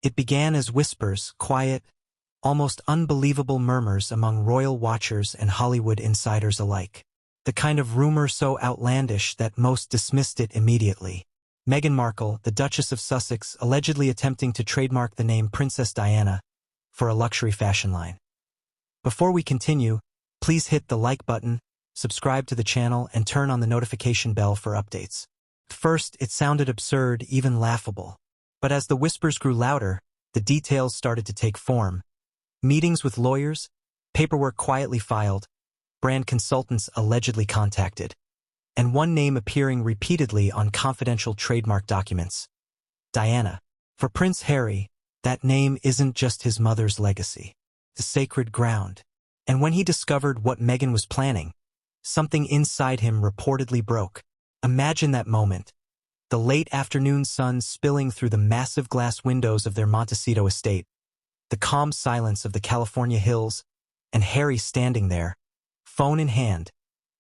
It began as whispers, quiet, almost unbelievable murmurs among royal watchers and Hollywood insiders alike. The kind of rumor so outlandish that most dismissed it immediately. Meghan Markle, the Duchess of Sussex, allegedly attempting to trademark the name Princess Diana for a luxury fashion line. Before we continue, please hit the like button, subscribe to the channel, and turn on the notification bell for updates. At first, it sounded absurd, even laughable. But as the whispers grew louder, the details started to take form. Meetings with lawyers, paperwork quietly filed, brand consultants allegedly contacted, and one name appearing repeatedly on confidential trademark documents. Diana. For Prince Harry, that name isn't just his mother's legacy. The sacred ground. And when he discovered what Meghan was planning, something inside him reportedly broke. Imagine that moment. The late afternoon sun spilling through the massive glass windows of their Montecito estate, the calm silence of the California hills, and Harry standing there, phone in hand,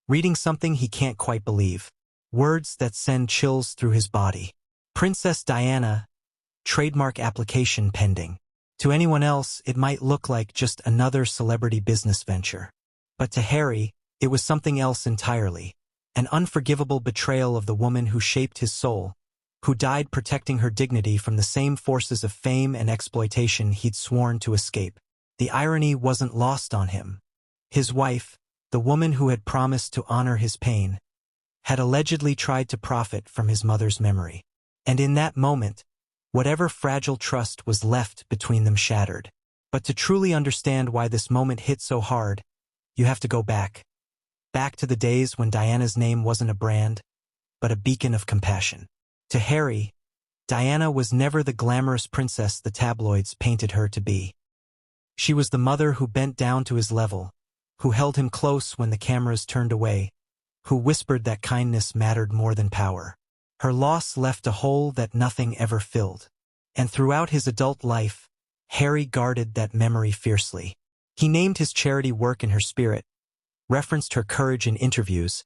reading something he can't quite believe. Words that send chills through his body. Princess Diana, trademark application pending. To anyone else, it might look like just another celebrity business venture. But to Harry, it was something else entirely. An unforgivable betrayal of the woman who shaped his soul, who died protecting her dignity from the same forces of fame and exploitation he'd sworn to escape. The irony wasn't lost on him. His wife, the woman who had promised to honor his pain, had allegedly tried to profit from his mother's memory. And in that moment, whatever fragile trust was left between them shattered. But to truly understand why this moment hit so hard, you have to go back. Back to the days when Diana's name wasn't a brand, but a beacon of compassion. To Harry, Diana was never the glamorous princess the tabloids painted her to be. She was the mother who bent down to his level, who held him close when the cameras turned away, who whispered that kindness mattered more than power. Her loss left a hole that nothing ever filled. And throughout his adult life, Harry guarded that memory fiercely. He named his charity work in her spirit, referenced her courage in interviews,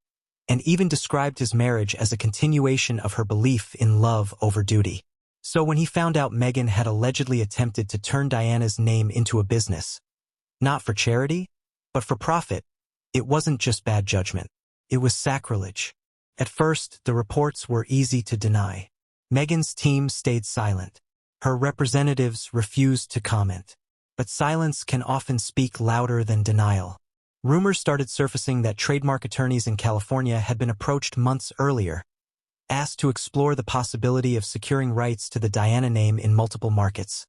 and even described his marriage as a continuation of her belief in love over duty. So when he found out Meghan had allegedly attempted to turn Diana's name into a business, not for charity, but for profit, it wasn't just bad judgment. It was sacrilege. At first, the reports were easy to deny. Meghan's team stayed silent. Her representatives refused to comment. But silence can often speak louder than denial. Rumors started surfacing that trademark attorneys in California had been approached months earlier, asked to explore the possibility of securing rights to the Diana name in multiple markets.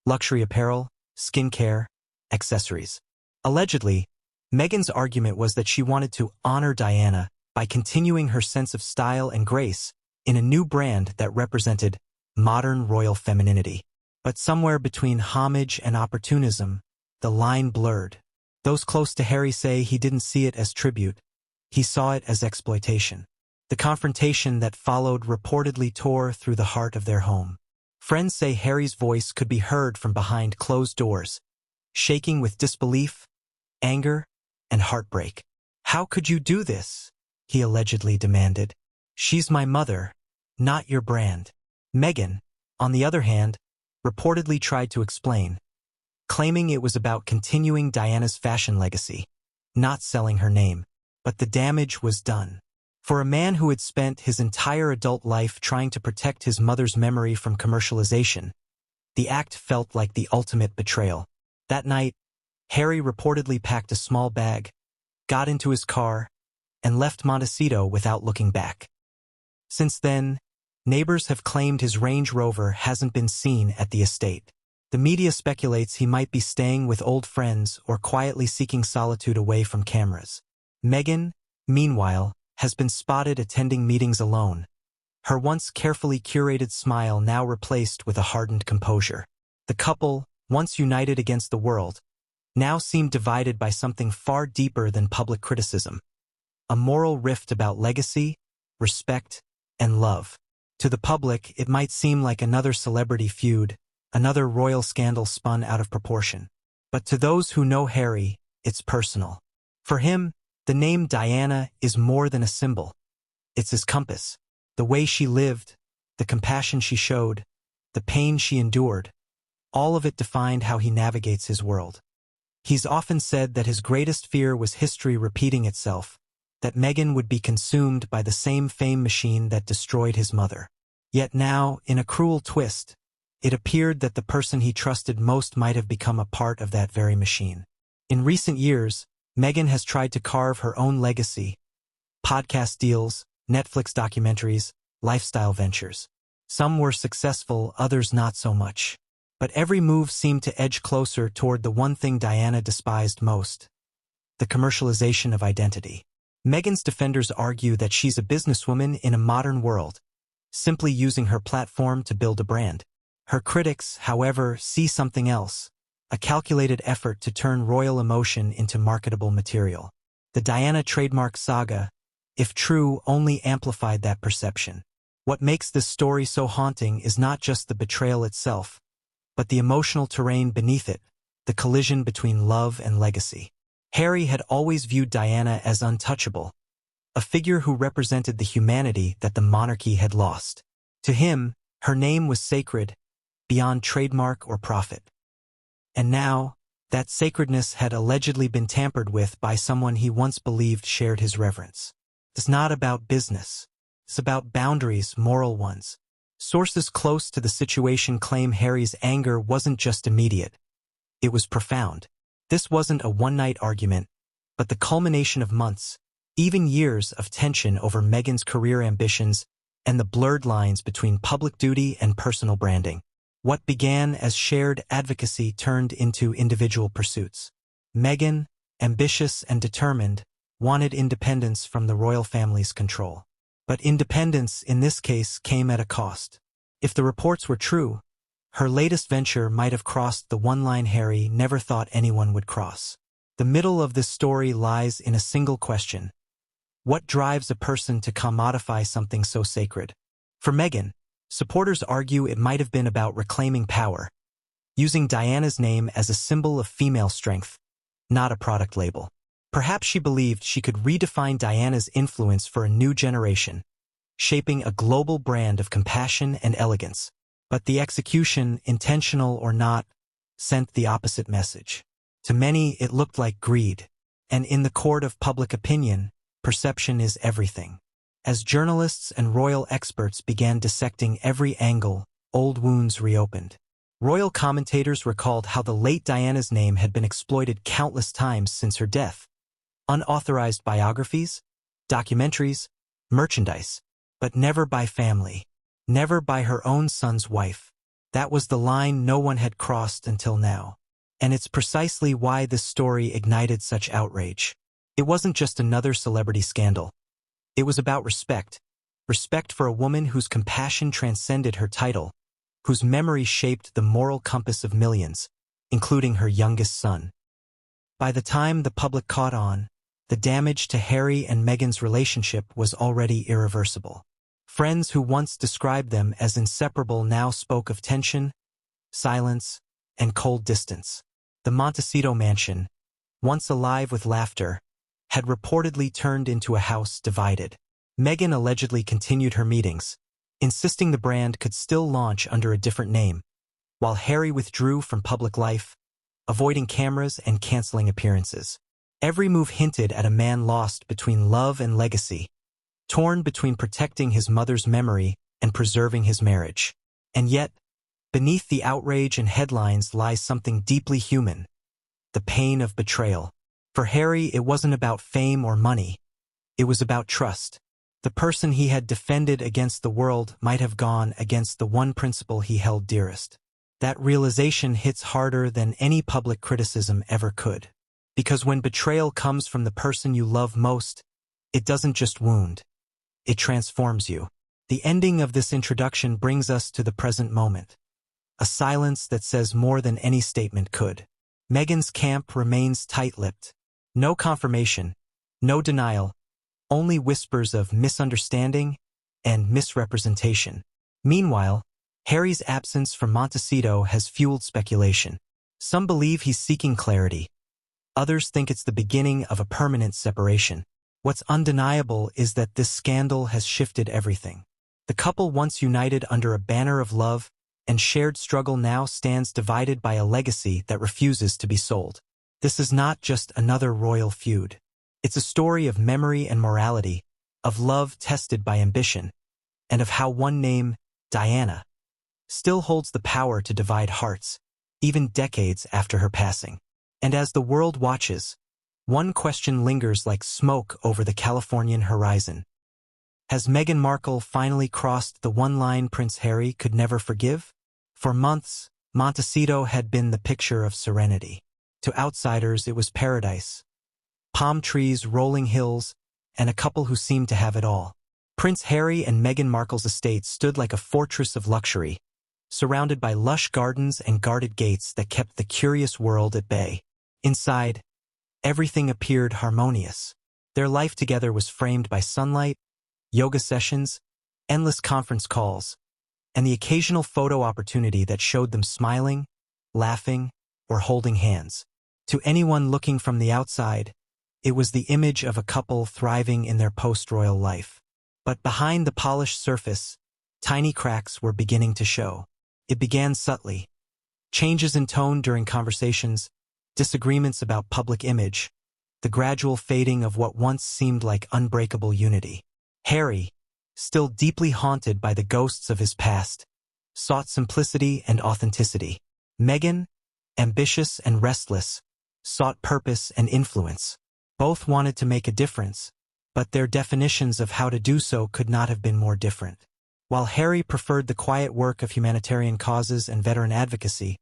Luxury apparel, skincare, accessories. Allegedly, Meghan's argument was that she wanted to honor Diana by continuing her sense of style and grace in a new brand that represented modern royal femininity. But somewhere between homage and opportunism, the line blurred. Those close to Harry say he didn't see it as tribute. He saw it as exploitation. The confrontation that followed reportedly tore through the heart of their home. Friends say Harry's voice could be heard from behind closed doors, shaking with disbelief, anger, and heartbreak. "How could you do this?" he allegedly demanded. "She's my mother, not your brand." Meghan, on the other hand, reportedly tried to explain, claiming it was about continuing Diana's fashion legacy, not selling her name. But the damage was done. For a man who had spent his entire adult life trying to protect his mother's memory from commercialization, the act felt like the ultimate betrayal. That night, Harry reportedly packed a small bag, got into his car, and left Montecito without looking back. Since then, neighbors have claimed his Range Rover hasn't been seen at the estate. The media speculates he might be staying with old friends or quietly seeking solitude away from cameras. Meghan, meanwhile, has been spotted attending meetings alone, her once carefully curated smile now replaced with a hardened composure. The couple, once united against the world, now seemed divided by something far deeper than public criticism. A moral rift about legacy, respect, and love. To the public, it might seem like another celebrity feud, another royal scandal spun out of proportion. But to those who know Harry, it's personal. For him, the name Diana is more than a symbol. It's his compass. The way she lived, the compassion she showed, the pain she endured, All of it defined how he navigates his world. He's often said that his greatest fear was history repeating itself, that Meghan would be consumed by the same fame machine that destroyed his mother. Yet now, in a cruel twist, it appeared that the person he trusted most might have become a part of that very machine. In recent years, Meghan has tried to carve her own legacy: podcast deals, Netflix documentaries, lifestyle ventures. Some were successful, others not so much. But every move seemed to edge closer toward the one thing Diana despised most: the commercialization of identity. Meghan's defenders argue that she's a businesswoman in a modern world, simply using her platform to build a brand. Her critics, however, see something else: a calculated effort to turn royal emotion into marketable material. The Diana trademark saga, if true, only amplified that perception. What makes this story so haunting is not just the betrayal itself, but the emotional terrain beneath it, the collision between love and legacy. Harry had always viewed Diana as untouchable, a figure who represented the humanity that the monarchy had lost. To him, her name was sacred, beyond trademark or profit. And now, that sacredness had allegedly been tampered with by someone he once believed shared his reverence. It's not about business. It's about boundaries, moral ones. Sources close to the situation claim Harry's anger wasn't just immediate. It was profound. This wasn't a one-night argument, but the culmination of months, even years of tension over Meghan's career ambitions and the blurred lines between public duty and personal branding. What began as shared advocacy turned into individual pursuits. Meghan, ambitious and determined, wanted independence from the royal family's control. But independence in this case came at a cost. If the reports were true, her latest venture might have crossed the one line Harry never thought anyone would cross. The middle of this story lies in a single question: what drives a person to commodify something so sacred? For Meghan, supporters argue it might have been about reclaiming power, using Diana's name as a symbol of female strength, not a product label. Perhaps she believed she could redefine Diana's influence for a new generation, shaping a global brand of compassion and elegance. But the execution, intentional or not, sent the opposite message. To many, it looked like greed. And in the court of public opinion, perception is everything. As journalists and royal experts began dissecting every angle, old wounds reopened. Royal commentators recalled how the late Diana's name had been exploited countless times since her death. Unauthorized biographies, documentaries, merchandise, but never by family, never by her own son's wife. That was the line no one had crossed until now. And it's precisely why this story ignited such outrage. It wasn't just another celebrity scandal. It was about respect. Respect for a woman whose compassion transcended her title, whose memory shaped the moral compass of millions, including her youngest son. By the time the public caught on, the damage to Harry and Meghan's relationship was already irreversible. Friends who once described them as inseparable now spoke of tension, silence, and cold distance. The Montecito mansion, once alive with laughter, had reportedly turned into a house divided. Meghan allegedly continued her meetings, insisting the brand could still launch under a different name, while Harry withdrew from public life, avoiding cameras and canceling appearances. Every move hinted at a man lost between love and legacy, torn between protecting his mother's memory and preserving his marriage. And yet, beneath the outrage and headlines lies something deeply human: the pain of betrayal. For Harry, it wasn't about fame or money. It was about trust. The person he had defended against the world might have gone against the one principle he held dearest. That realization hits harder than any public criticism ever could. Because when betrayal comes from the person you love most, it doesn't just wound. It transforms you. The ending of this introduction brings us to the present moment. A silence that says more than any statement could. Meghan's camp remains tight-lipped. No confirmation, no denial, only whispers of misunderstanding and misrepresentation. Meanwhile, Harry's absence from Montecito has fueled speculation. Some believe he's seeking clarity. Others think it's the beginning of a permanent separation. What's undeniable is that this scandal has shifted everything. The couple once united under a banner of love and shared struggle now stands divided by a legacy that refuses to be sold. This is not just another royal feud. It's a story of memory and morality, of love tested by ambition, and of how one name, Diana, still holds the power to divide hearts, even decades after her passing. And as the world watches, one question lingers like smoke over the Californian horizon. Has Meghan Markle finally crossed the one line Prince Harry could never forgive? For months, Montecito had been the picture of serenity. To outsiders, it was paradise. Palm trees, rolling hills, and a couple who seemed to have it all. Prince Harry and Meghan Markle's estate stood like a fortress of luxury, surrounded by lush gardens and guarded gates that kept the curious world at bay. Inside, everything appeared harmonious. Their life together was framed by sunlight, yoga sessions, endless conference calls, and the occasional photo opportunity that showed them smiling, laughing, or holding hands. To anyone looking from the outside, it was the image of a couple thriving in their post-royal life. But behind the polished surface, tiny cracks were beginning to show. It began subtly. Changes in tone during conversations, disagreements about public image, the gradual fading of what once seemed like unbreakable unity. Harry, still deeply haunted by the ghosts of his past, sought simplicity and authenticity. Meghan, ambitious and restless, sought purpose and influence. Both wanted to make a difference, but their definitions of how to do so could not have been more different. While Harry preferred the quiet work of humanitarian causes and veteran advocacy,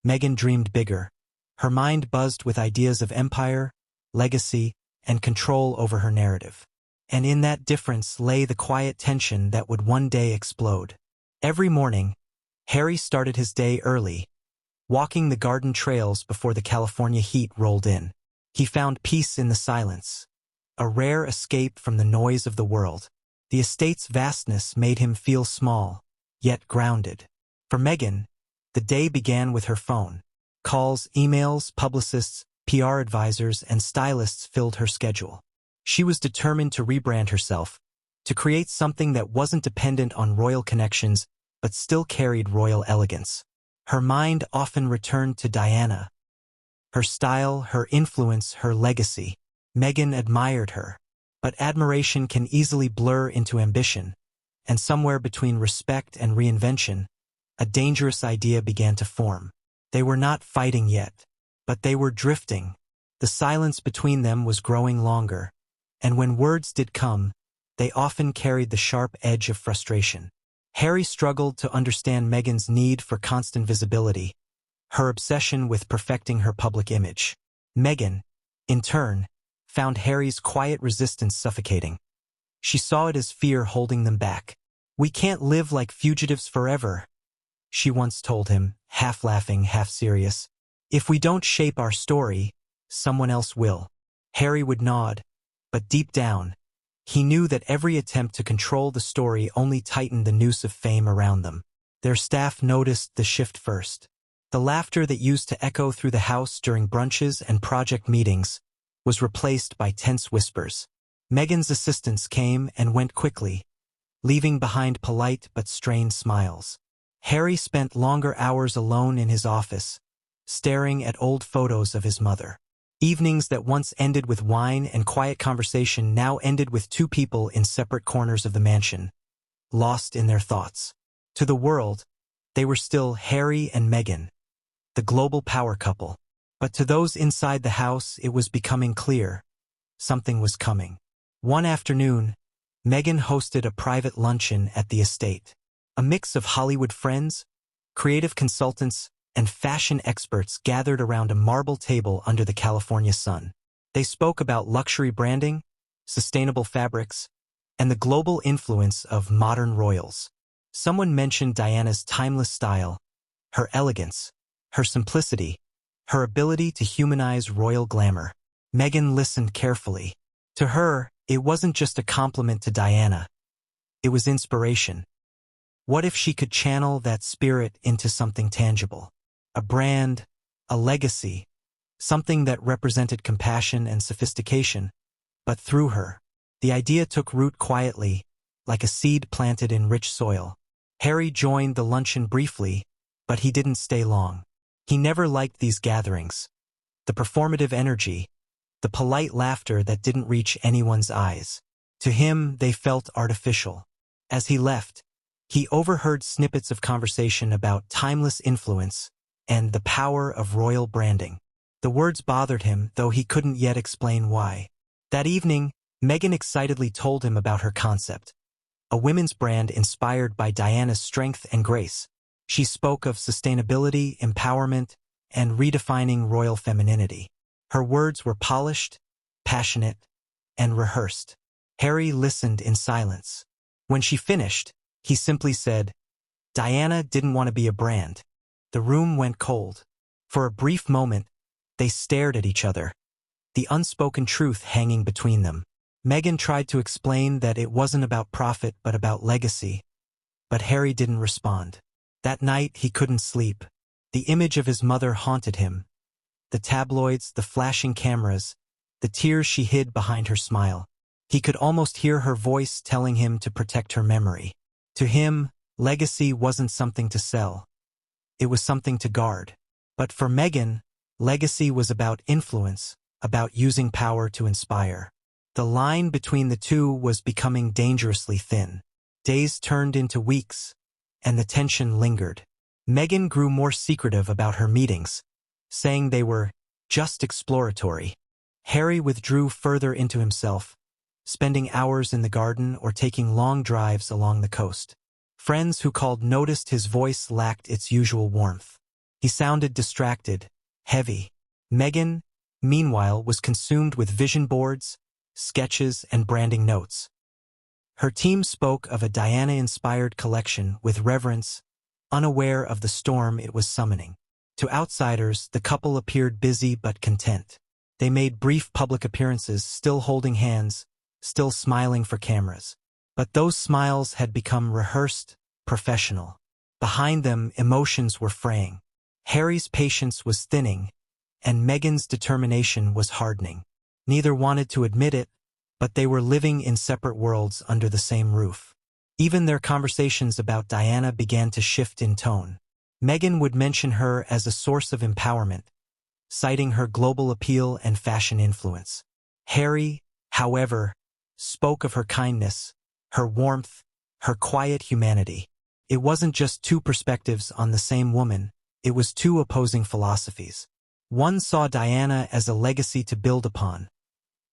Meghan dreamed bigger. Her mind buzzed with ideas of empire, legacy, and control over her narrative. And in that difference lay the quiet tension that would one day explode. Every morning, Harry started his day early, walking the garden trails before the California heat rolled in. He found peace in the silence, a rare escape from the noise of the world. The estate's vastness made him feel small, yet grounded. For Meghan, the day began with her phone. Calls, emails, publicists, PR advisors, and stylists filled her schedule. She was determined to rebrand herself, to create something that wasn't dependent on royal connections, but still carried royal elegance. Her mind often returned to Diana. Her style, her influence, her legacy. Meghan admired her. But admiration can easily blur into ambition, and somewhere between respect and reinvention, a dangerous idea began to form. They were not fighting yet, but they were drifting. The silence between them was growing longer, and when words did come, they often carried the sharp edge of frustration. Harry struggled to understand Meghan's need for constant visibility, her obsession with perfecting her public image. Meghan, in turn, found Harry's quiet resistance suffocating. She saw it as fear holding them back. "We can't live like fugitives forever," she once told him, half laughing, half serious. "If we don't shape our story, someone else will." Harry would nod, but deep down, he knew that every attempt to control the story only tightened the noose of fame around them. Their staff noticed the shift first. The laughter that used to echo through the house during brunches and project meetings was replaced by tense whispers. Meghan's assistants came and went quickly, leaving behind polite but strained smiles. Harry spent longer hours alone in his office, staring at old photos of his mother. Evenings that once ended with wine and quiet conversation now ended with two people in separate corners of the mansion, lost in their thoughts. To the world, they were still Harry and Meghan, the global power couple. But to those inside the house, it was becoming clear. Something was coming. One afternoon, Meghan hosted a private luncheon at the estate. A mix of Hollywood friends, creative consultants, and fashion experts gathered around a marble table under the California sun. They spoke about luxury branding, sustainable fabrics, and the global influence of modern royals. Someone mentioned Diana's timeless style, her elegance, her simplicity, her ability to humanize royal glamour. Meghan listened carefully. To her, it wasn't just a compliment to Diana. It was inspiration. What if she could channel that spirit into something tangible? A brand, a legacy, something that represented compassion and sophistication. But through her, the idea took root quietly, like a seed planted in rich soil. Harry joined the luncheon briefly, but he didn't stay long. He never liked these gatherings. The performative energy, the polite laughter that didn't reach anyone's eyes. To him, they felt artificial. As he left, he overheard snippets of conversation about timeless influence and the power of royal branding. The words bothered him, though he couldn't yet explain why. That evening, Meghan excitedly told him about her concept. A women's brand inspired by Diana's strength and grace. She spoke of sustainability, empowerment, and redefining royal femininity. Her words were polished, passionate, and rehearsed. Harry listened in silence. When she finished, he simply said, "Diana didn't want to be a brand." The room went cold. For a brief moment, they stared at each other, the unspoken truth hanging between them. Meghan tried to explain that it wasn't about profit but about legacy, but Harry didn't respond. That night he couldn't sleep. The image of his mother haunted him. The tabloids, the flashing cameras, the tears she hid behind her smile. He could almost hear her voice telling him to protect her memory. To him, legacy wasn't something to sell. It was something to guard. But for Meghan, legacy was about influence, about using power to inspire. The line between the two was becoming dangerously thin. Days turned into weeks, and the tension lingered. Meghan grew more secretive about her meetings, saying they were just exploratory. Harry withdrew further into himself, spending hours in the garden or taking long drives along the coast. Friends who called noticed his voice lacked its usual warmth. He sounded distracted, heavy. Meghan, meanwhile, was consumed with vision boards, sketches, and branding notes. Her team spoke of a Diana-inspired collection with reverence, unaware of the storm it was summoning. To outsiders, the couple appeared busy but content. They made brief public appearances, still holding hands, still smiling for cameras. But those smiles had become rehearsed, professional. Behind them, emotions were fraying. Harry's patience was thinning, and Meghan's determination was hardening. Neither wanted to admit it, but they were living in separate worlds under the same roof. Even their conversations about Diana began to shift in tone. Meghan would mention her as a source of empowerment, citing her global appeal and fashion influence. Harry, however, spoke of her kindness, her warmth, her quiet humanity. It wasn't just two perspectives on the same woman, it was two opposing philosophies. One saw Diana as a legacy to build upon.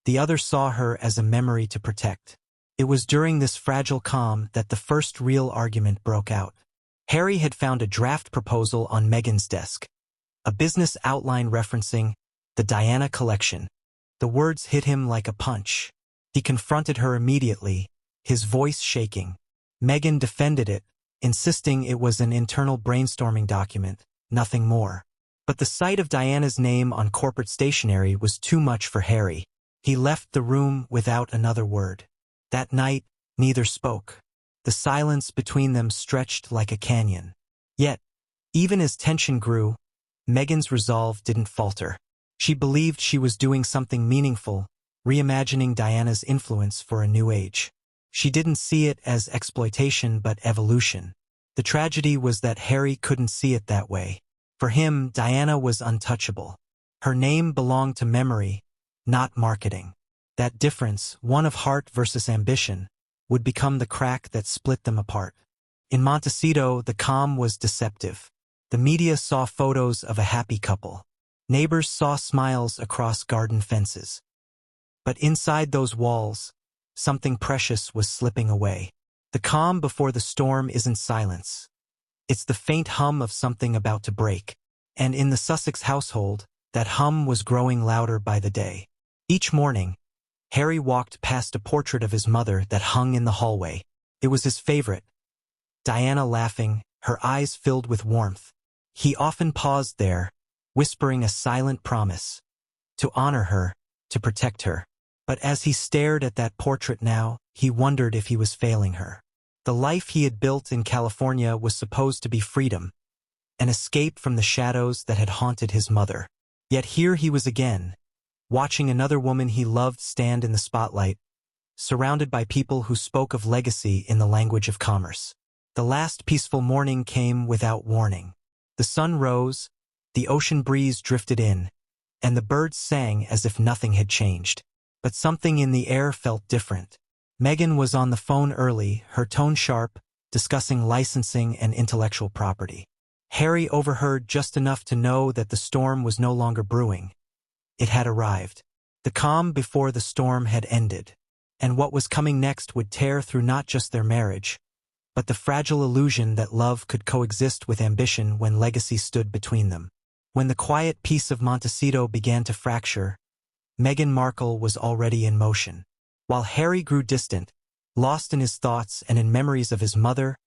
The other saw her as a memory to protect. It was during this fragile calm that the first real argument broke out. Harry had found a draft proposal on Meghan's desk, a business outline referencing the Diana collection. The words hit him like a punch. He confronted her immediately, his voice shaking. Meghan defended it, insisting it was an internal brainstorming document, nothing more. But the sight of Diana's name on corporate stationery was too much for Harry. He left the room without another word. That night, neither spoke. The silence between them stretched like a canyon. Yet, even as tension grew, Meghan's resolve didn't falter. She believed she was doing something meaningful, reimagining Diana's influence for a new age. She didn't see it as exploitation but evolution. The tragedy was that Harry couldn't see it that way. For him, Diana was untouchable. Her name belonged to memory, not marketing. That difference, one of heart versus ambition, would become the crack that split them apart. In Montecito, the calm was deceptive. The media saw photos of a happy couple. Neighbors saw smiles across garden fences. But inside those walls, something precious was slipping away. The calm before the storm isn't silence. It's the faint hum of something about to break. And in the Sussex household, that hum was growing louder by the day. Each morning, Harry walked past a portrait of his mother that hung in the hallway. It was his favorite. Diana laughing, her eyes filled with warmth. He often paused there, whispering a silent promise. To honor her, to protect her. But as he stared at that portrait now, he wondered if he was failing her. The life he had built in California was supposed to be freedom, an escape from the shadows that had haunted his mother. Yet here he was again, watching another woman he loved stand in the spotlight, surrounded by people who spoke of legacy in the language of commerce. The last peaceful morning came without warning. The sun rose, the ocean breeze drifted in, and the birds sang as if nothing had changed. But something in the air felt different. Meghan was on the phone early, her tone sharp, discussing licensing and intellectual property. Harry overheard just enough to know that the storm was no longer brewing. It had arrived. The calm before the storm had ended, and what was coming next would tear through not just their marriage, but the fragile illusion that love could coexist with ambition when legacy stood between them. When the quiet peace of Montecito began to fracture, Meghan Markle was already in motion. While Harry grew distant, lost in his thoughts and in memories of his mother,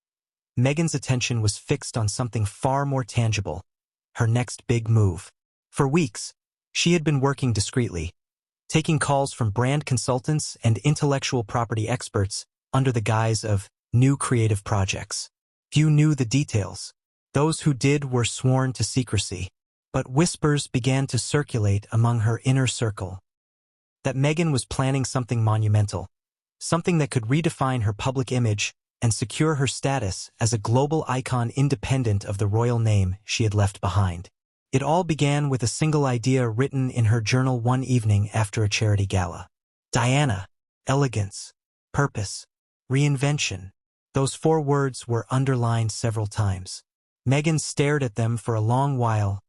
Meghan's attention was fixed on something far more tangible, her next big move. For weeks, she had been working discreetly, taking calls from brand consultants and intellectual property experts under the guise of new creative projects. Few knew the details. Those who did were sworn to secrecy. But whispers began to circulate among her inner circle that Meghan was planning something monumental, something that could redefine her public image and secure her status as a global icon independent of the royal name she had left behind. It all began with a single idea written in her journal one evening after a charity gala. Diana, elegance, purpose, reinvention. Those 4 words were underlined several times. Meghan stared at them for a long while,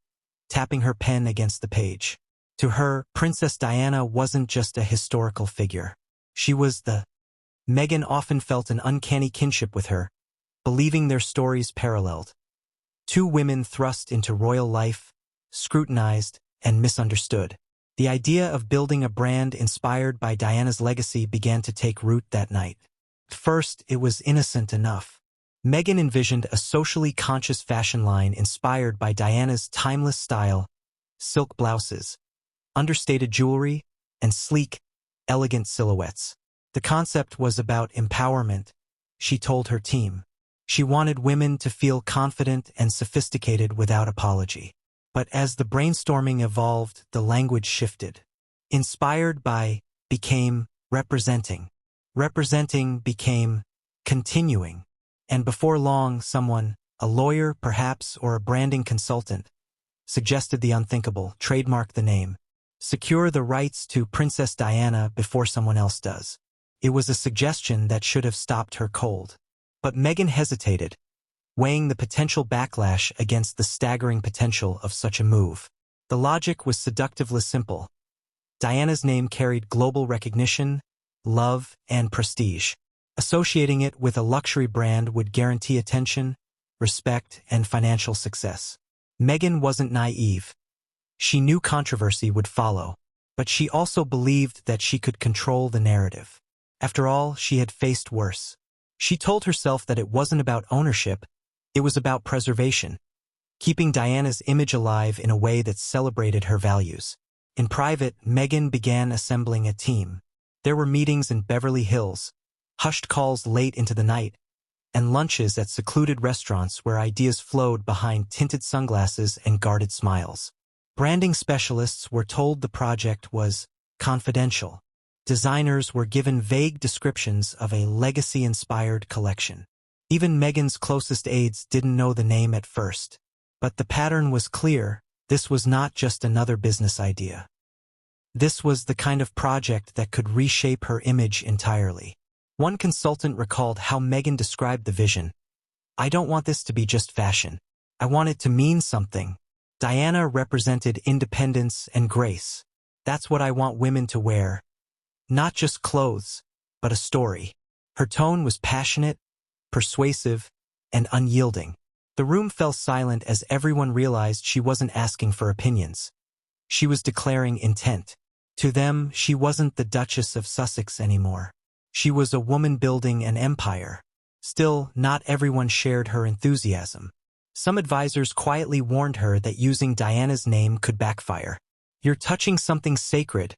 tapping her pen against the page. To her, Princess Diana wasn't just a historical figure. She was the... Meghan often felt an uncanny kinship with her, believing their stories paralleled. 2 women thrust into royal life, scrutinized and misunderstood. The idea of building a brand inspired by Diana's legacy began to take root that night. At first, it was innocent enough. Meghan envisioned a socially conscious fashion line inspired by Diana's timeless style, silk blouses, understated jewelry, and sleek, elegant silhouettes. The concept was about empowerment, she told her team. She wanted women to feel confident and sophisticated without apology. But as the brainstorming evolved, the language shifted. Inspired by became representing. Representing became continuing. And before long, someone, a lawyer perhaps or a branding consultant, suggested the unthinkable: trademark the name. Secure the rights to Princess Diana before someone else does. It was a suggestion that should have stopped her cold. But Meghan hesitated, weighing the potential backlash against the staggering potential of such a move. The logic was seductively simple. Diana's name carried global recognition, love, and prestige. Associating it with a luxury brand would guarantee attention, respect, and financial success. Meghan wasn't naive. She knew controversy would follow, but she also believed that she could control the narrative. After all, she had faced worse. She told herself that it wasn't about ownership, it was about preservation, keeping Diana's image alive in a way that celebrated her values. In private, Meghan began assembling a team. There were meetings in Beverly Hills, hushed calls late into the night, and lunches at secluded restaurants where ideas flowed behind tinted sunglasses and guarded smiles. Branding specialists were told the project was confidential. Designers were given vague descriptions of a legacy-inspired collection. Even Meghan's closest aides didn't know the name at first. But the pattern was clear. This was not just another business idea. This was the kind of project that could reshape her image entirely. One consultant recalled how Meghan described the vision. "I don't want this to be just fashion. I want it to mean something. Diana represented independence and grace. That's what I want women to wear. Not just clothes, but a story." Her tone was passionate, persuasive, and unyielding. The room fell silent as everyone realized she wasn't asking for opinions. She was declaring intent. To them, she wasn't the Duchess of Sussex anymore. She was a woman building an empire. Still, not everyone shared her enthusiasm. Some advisors quietly warned her that using Diana's name could backfire. "You're touching something sacred,"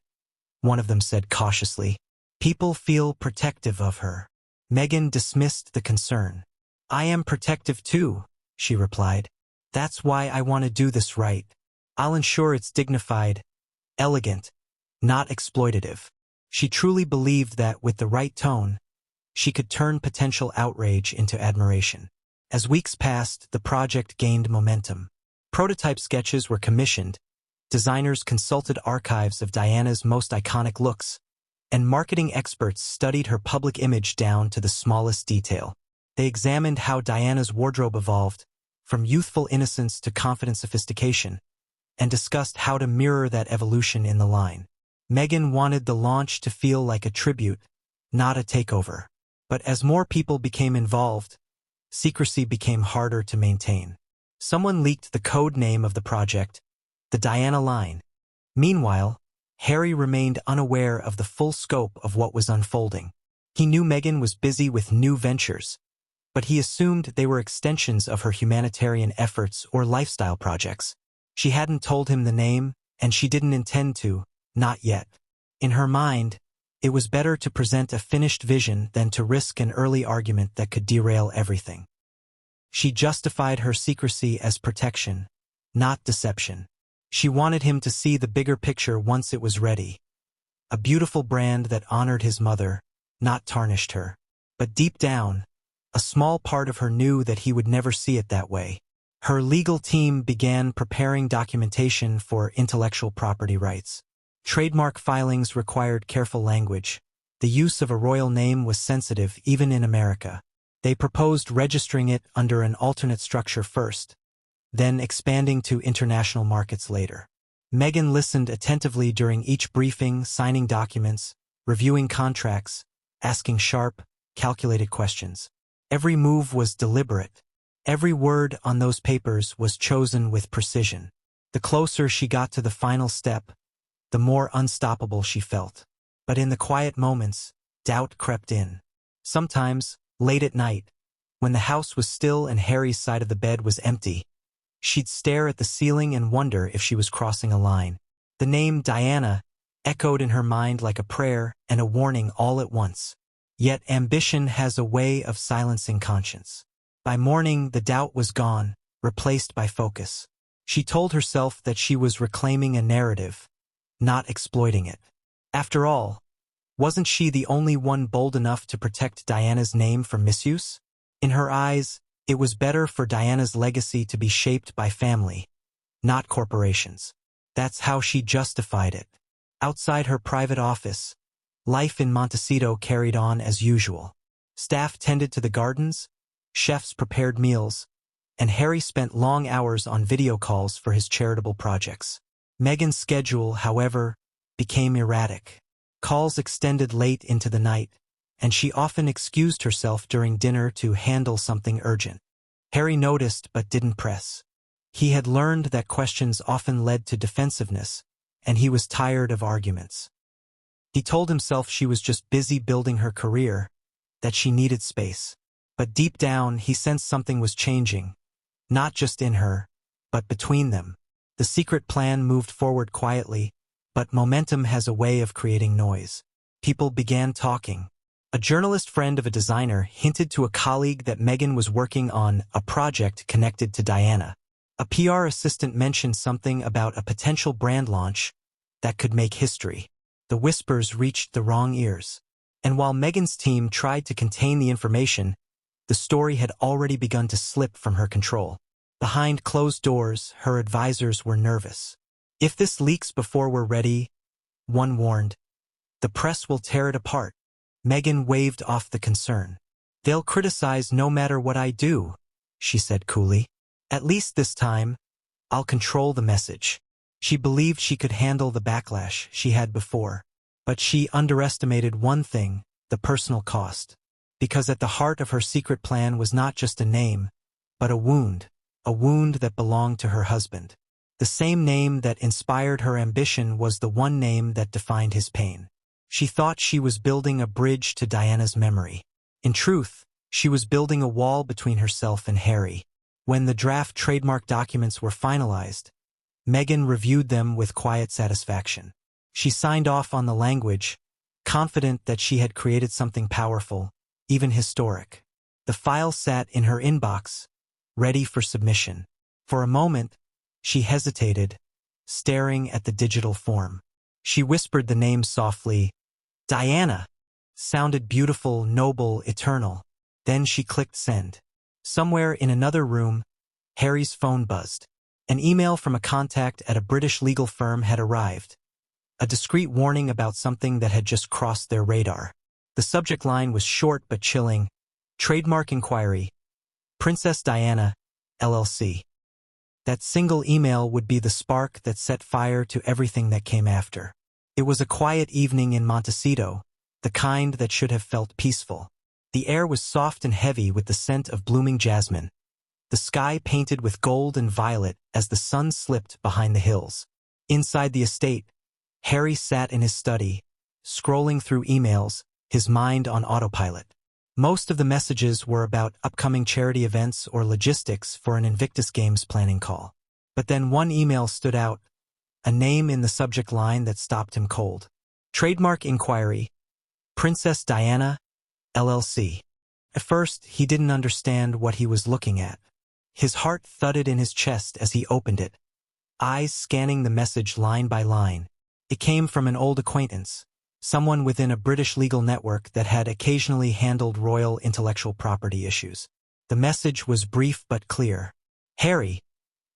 one of them said cautiously. "People feel protective of her." Meghan dismissed the concern. "I am protective too," she replied. "That's why I want to do this right. I'll ensure it's dignified, elegant, not exploitative." She truly believed that with the right tone, she could turn potential outrage into admiration. As weeks passed, the project gained momentum. Prototype sketches were commissioned, designers consulted archives of Diana's most iconic looks, and marketing experts studied her public image down to the smallest detail. They examined how Diana's wardrobe evolved, from youthful innocence to confident sophistication, and discussed how to mirror that evolution in the line. Meghan wanted the launch to feel like a tribute, not a takeover. But as more people became involved, secrecy became harder to maintain. Someone leaked the code name of the project, the Diana line. Meanwhile, Harry remained unaware of the full scope of what was unfolding. He knew Meghan was busy with new ventures, but he assumed they were extensions of her humanitarian efforts or lifestyle projects. She hadn't told him the name, and she didn't intend to, not yet. In her mind, it was better to present a finished vision than to risk an early argument that could derail everything. She justified her secrecy as protection, not deception. She wanted him to see the bigger picture once it was ready. A beautiful brand that honored his mother, not tarnished her. But deep down, a small part of her knew that he would never see it that way. Her legal team began preparing documentation for intellectual property rights. Trademark filings required careful language. The use of a royal name was sensitive even in America. They proposed registering it under an alternate structure first, then expanding to international markets later. Meghan listened attentively during each briefing, signing documents, reviewing contracts, asking sharp, calculated questions. Every move was deliberate. Every word on those papers was chosen with precision. The closer she got to the final step, the more unstoppable she felt. But in the quiet moments, doubt crept in. Sometimes, late at night, when the house was still and Harry's side of the bed was empty, she'd stare at the ceiling and wonder if she was crossing a line. The name Diana echoed in her mind like a prayer and a warning all at once. Yet ambition has a way of silencing conscience. By morning, the doubt was gone, replaced by focus. She told herself that she was reclaiming a narrative, not exploiting it. After all, wasn't she the only one bold enough to protect Diana's name from misuse? In her eyes, it was better for Diana's legacy to be shaped by family, not corporations. That's how she justified it. Outside her private office, life in Montecito carried on as usual. Staff tended to the gardens, chefs prepared meals, and Harry spent long hours on video calls for his charitable projects. Meghan's schedule, however, became erratic. Calls extended late into the night, and she often excused herself during dinner to handle something urgent. Harry noticed but didn't press. He had learned that questions often led to defensiveness, and he was tired of arguments. He told himself she was just busy building her career, that she needed space. But deep down, he sensed something was changing, not just in her, but between them. The secret plan moved forward quietly, but momentum has a way of creating noise. People began talking. A journalist friend of a designer hinted to a colleague that Meghan was working on a project connected to Diana. A PR assistant mentioned something about a potential brand launch that could make history. The whispers reached the wrong ears. And while Meghan's team tried to contain the information, the story had already begun to slip from her control. Behind closed doors, her advisors were nervous. If this leaks before we're ready, one warned, the press will tear it apart. Meghan waved off the concern. They'll criticize no matter what I do, she said coolly. At least this time, I'll control the message. She believed she could handle the backlash she had before. But she underestimated one thing, the personal cost. Because at the heart of her secret plan was not just a name, but a wound that belonged to her husband. The same name that inspired her ambition was the one name that defined his pain. She thought she was building a bridge to Diana's memory. In truth, she was building a wall between herself and Harry. When the draft trademark documents were finalized, Meghan reviewed them with quiet satisfaction. She signed off on the language, confident that she had created something powerful, even historic. The file sat in her inbox, ready for submission. For a moment, she hesitated, staring at the digital form. She whispered the name softly. Diana sounded beautiful, noble, eternal. Then she clicked send. Somewhere in another room, Harry's phone buzzed. An email from a contact at a British legal firm had arrived, a discreet warning about something that had just crossed their radar. The subject line was short but chilling. Trademark inquiry. Princess Diana, LLC. That single email would be the spark that set fire to everything that came after. It was a quiet evening in Montecito, the kind that should have felt peaceful. The air was soft and heavy with the scent of blooming jasmine. The sky painted with gold and violet as the sun slipped behind the hills. Inside the estate, Harry sat in his study, scrolling through emails, his mind on autopilot. Most of the messages were about upcoming charity events or logistics for an Invictus Games planning call. But then one email stood out, a name in the subject line that stopped him cold. Trademark inquiry. Princess Diana, LLC. At first, he didn't understand what he was looking at. His heart thudded in his chest as he opened it, eyes scanning the message line by line. It came from an old acquaintance, someone within a British legal network that had occasionally handled royal intellectual property issues. The message was brief but clear. Harry,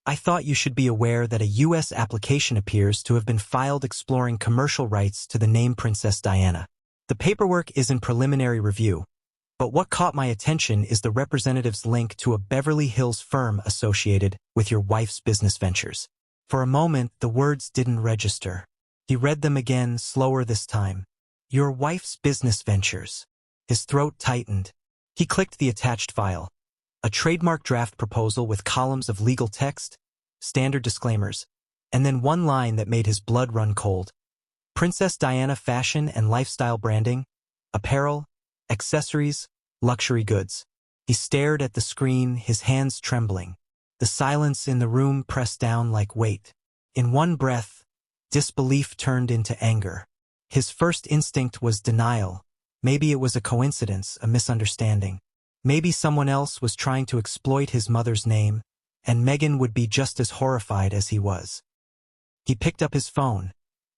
I thought you should be aware that a U.S. application appears to have been filed exploring commercial rights to the name Princess Diana. The paperwork is in preliminary review, but what caught my attention is the representative's link to a Beverly Hills firm associated with your wife's business ventures. For a moment, the words didn't register. He read them again, slower this time. Your wife's business ventures. His throat tightened. He clicked the attached file. A trademark draft proposal with columns of legal text, standard disclaimers, and then one line that made his blood run cold. Princess Diana fashion and lifestyle branding, apparel, accessories, luxury goods. He stared at the screen, his hands trembling. The silence in the room pressed down like weight. In one breath, disbelief turned into anger. His first instinct was denial. Maybe it was a coincidence, a misunderstanding. Maybe someone else was trying to exploit his mother's name, and Meghan would be just as horrified as he was. He picked up his phone,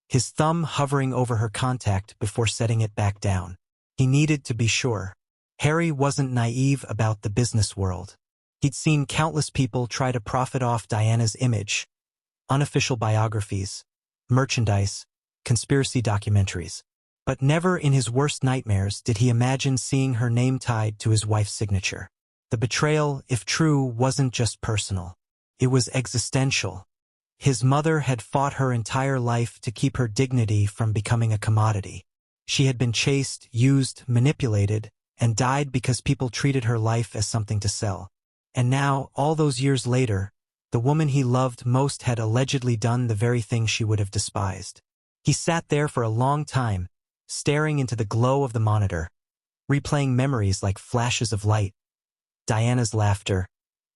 his thumb hovering over her contact before setting it back down. He needed to be sure. Harry wasn't naive about the business world. He'd seen countless people try to profit off Diana's image. Unofficial biographies, merchandise, conspiracy documentaries. But never in his worst nightmares did he imagine seeing her name tied to his wife's signature. The betrayal, if true, wasn't just personal. It was existential. His mother had fought her entire life to keep her dignity from becoming a commodity. She had been chased, used, manipulated, and died because people treated her life as something to sell. And now, all those years later, the woman he loved most had allegedly done the very thing she would have despised. He sat there for a long time, staring into the glow of the monitor, replaying memories like flashes of light. Diana's laughter,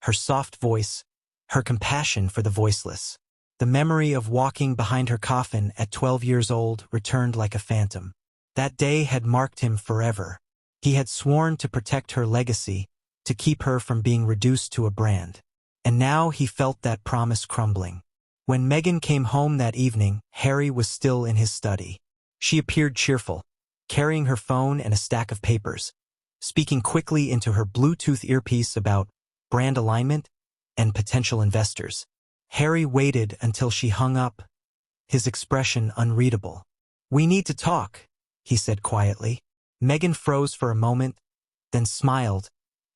her soft voice, her compassion for the voiceless. The memory of walking behind her coffin at 12 years old returned like a phantom. That day had marked him forever. He had sworn to protect her legacy, to keep her from being reduced to a brand. And now he felt that promise crumbling. When Meghan came home that evening, Harry was still in his study. She appeared cheerful, carrying her phone and a stack of papers, speaking quickly into her Bluetooth earpiece about brand alignment and potential investors. Harry waited until she hung up, his expression unreadable. "We need to talk," he said quietly. Meghan froze for a moment, then smiled,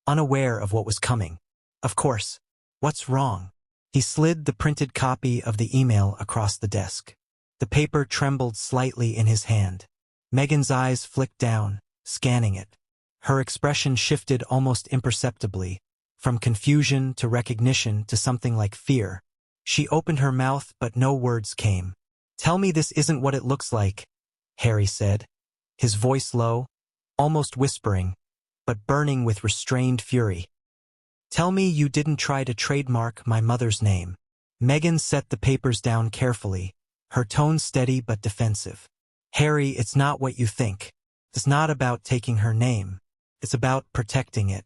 unaware of what was coming. "Of course. What's wrong?" He slid the printed copy of the email across the desk. The paper trembled slightly in his hand. Meghan's eyes flicked down, scanning it. Her expression shifted almost imperceptibly, from confusion to recognition to something like fear. She opened her mouth, but no words came. "Tell me this isn't what it looks like," Harry said, his voice low, almost whispering, but burning with restrained fury. "Tell me you didn't try to trademark my mother's name." Meghan set the papers down carefully, her tone steady but defensive. "Harry, it's not what you think. It's not about taking her name. It's about protecting it.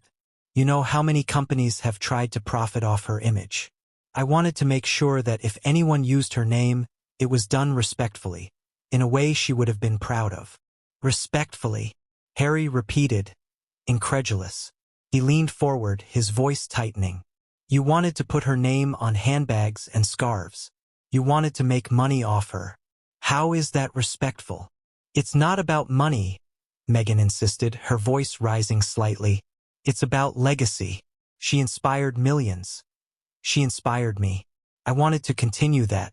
You know how many companies have tried to profit off her image. I wanted to make sure that if anyone used her name, it was done respectfully, in a way she would have been proud of." "Respectfully," Harry repeated, incredulous. He leaned forward, his voice tightening. You wanted to put her name on handbags and scarves. You wanted to make money off her. How is that respectful? It's not about money, Meghan insisted, her voice rising slightly. It's about legacy. She inspired millions. She inspired me. I wanted to continue that,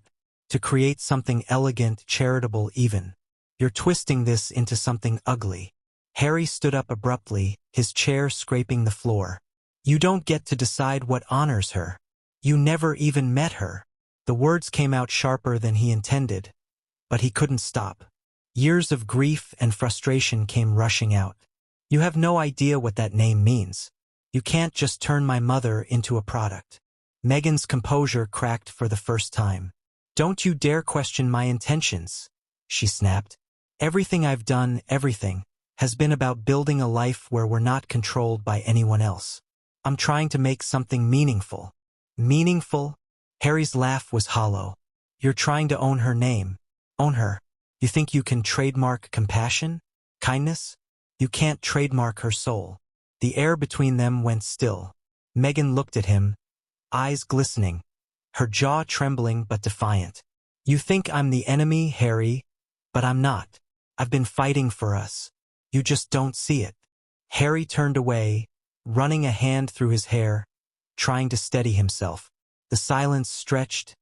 to create something elegant, charitable even. You're twisting this into something ugly. Harry stood up abruptly, his chair scraping the floor. You don't get to decide what honors her. You never even met her. The words came out sharper than he intended, but he couldn't stop. Years of grief and frustration came rushing out. You have no idea what that name means. You can't just turn my mother into a product. Meghan's composure cracked for the first time. Don't you dare question my intentions, she snapped. Everything I've done, everything, has been about building a life where we're not controlled by anyone else. I'm trying to make something meaningful. Meaningful? Harry's laugh was hollow. You're trying to own her name. Own her. You think you can trademark compassion? Kindness? You can't trademark her soul. The air between them went still. Meghan looked at him, eyes glistening, her jaw trembling but defiant. You think I'm the enemy, Harry, but I'm not. I've been fighting for us. You just don't see it. Harry turned away, running a hand through his hair, trying to steady himself. The silence stretched,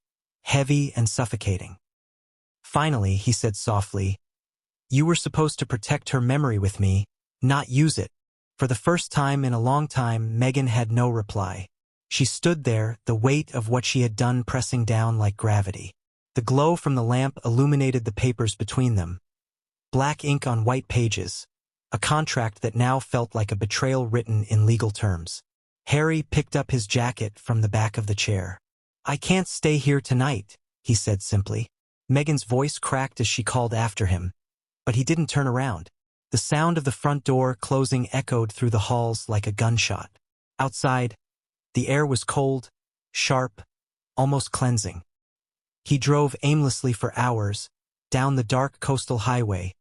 heavy and suffocating. Finally, he said softly, You were supposed to protect her memory with me, not use it. For the first time in a long time, Meghan had no reply. She stood there, the weight of what she had done pressing down like gravity. The glow from the lamp illuminated the papers between them. Black ink on white pages, a contract that now felt like a betrayal written in legal terms. Harry picked up his jacket from the back of the chair. I can't stay here tonight, he said simply. Meghan's voice cracked as she called after him, but he didn't turn around. The sound of the front door closing echoed through the halls like a gunshot. Outside, the air was cold, sharp, almost cleansing. He drove aimlessly for hours, down the dark coastal highway,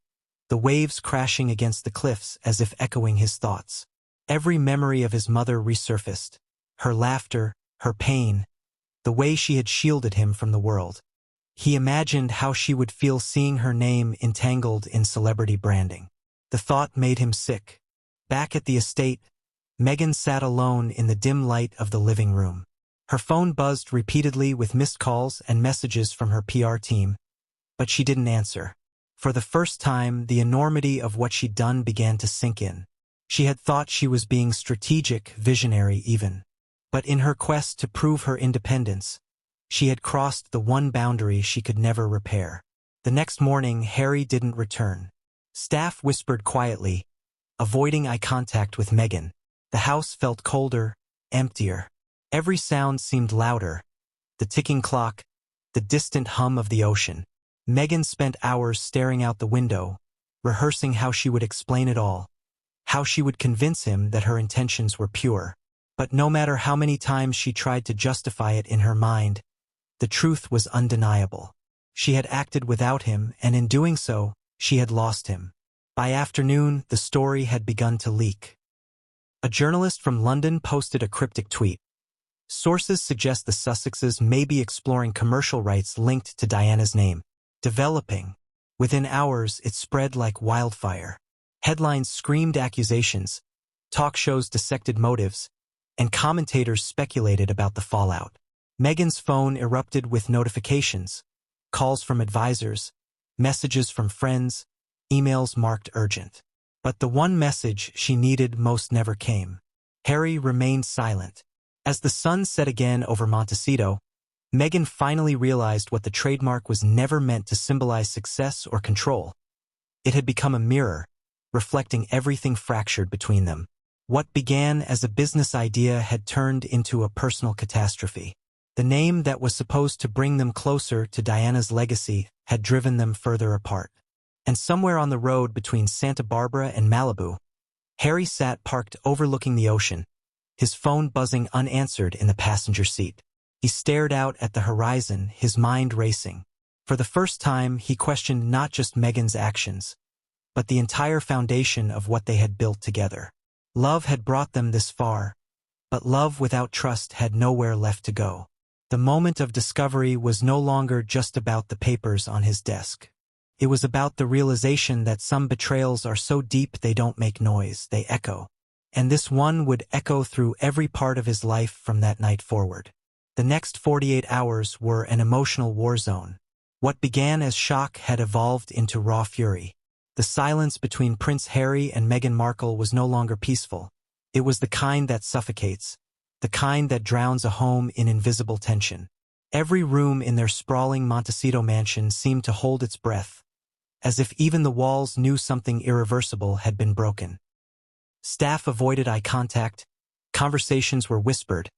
the waves crashing against the cliffs as if echoing his thoughts. Every memory of his mother resurfaced, her laughter, her pain, the way she had shielded him from the world. He imagined how she would feel seeing her name entangled in celebrity branding. The thought made him sick. Back at the estate, Meghan sat alone in the dim light of the living room. Her phone buzzed repeatedly with missed calls and messages from her PR team, but she didn't answer. For the first time, the enormity of what she'd done began to sink in. She had thought she was being strategic, visionary even. But in her quest to prove her independence, she had crossed the one boundary she could never repair. The next morning, Harry didn't return. Staff whispered quietly, avoiding eye contact with Meghan. The house felt colder, emptier. Every sound seemed louder. The ticking clock, the distant hum of the ocean. Meghan spent hours staring out the window, rehearsing how she would explain it all, how she would convince him that her intentions were pure. But no matter how many times she tried to justify it in her mind, the truth was undeniable. She had acted without him, and in doing so, she had lost him. By afternoon, the story had begun to leak. A journalist from London posted a cryptic tweet. Sources suggest the Sussexes may be exploring commercial rights linked to Diana's name. Developing. Within hours, it spread like wildfire. Headlines screamed accusations, talk shows dissected motives, and commentators speculated about the fallout. Meghan's phone erupted with notifications, calls from advisors, messages from friends, emails marked urgent. But the one message she needed most never came. Harry remained silent. As the sun set again over Montecito, Meghan finally realized what the trademark was never meant to symbolize success or control. It had become a mirror, reflecting everything fractured between them. What began as a business idea had turned into a personal catastrophe. The name that was supposed to bring them closer to Diana's legacy had driven them further apart. And somewhere on the road between Santa Barbara and Malibu, Harry sat parked overlooking the ocean, his phone buzzing unanswered in the passenger seat. He stared out at the horizon, his mind racing. For the first time, he questioned not just Meghan's actions, but the entire foundation of what they had built together. Love had brought them this far, but love without trust had nowhere left to go. The moment of discovery was no longer just about the papers on his desk. It was about the realization that some betrayals are so deep they don't make noise, they echo. And this one would echo through every part of his life from that night forward. The next 48 hours were an emotional war zone. What began as shock had evolved into raw fury. The silence between Prince Harry and Meghan Markle was no longer peaceful. It was the kind that suffocates, the kind that drowns a home in invisible tension. Every room in their sprawling Montecito mansion seemed to hold its breath, as if even the walls knew something irreversible had been broken. Staff avoided eye contact, conversations were whispered,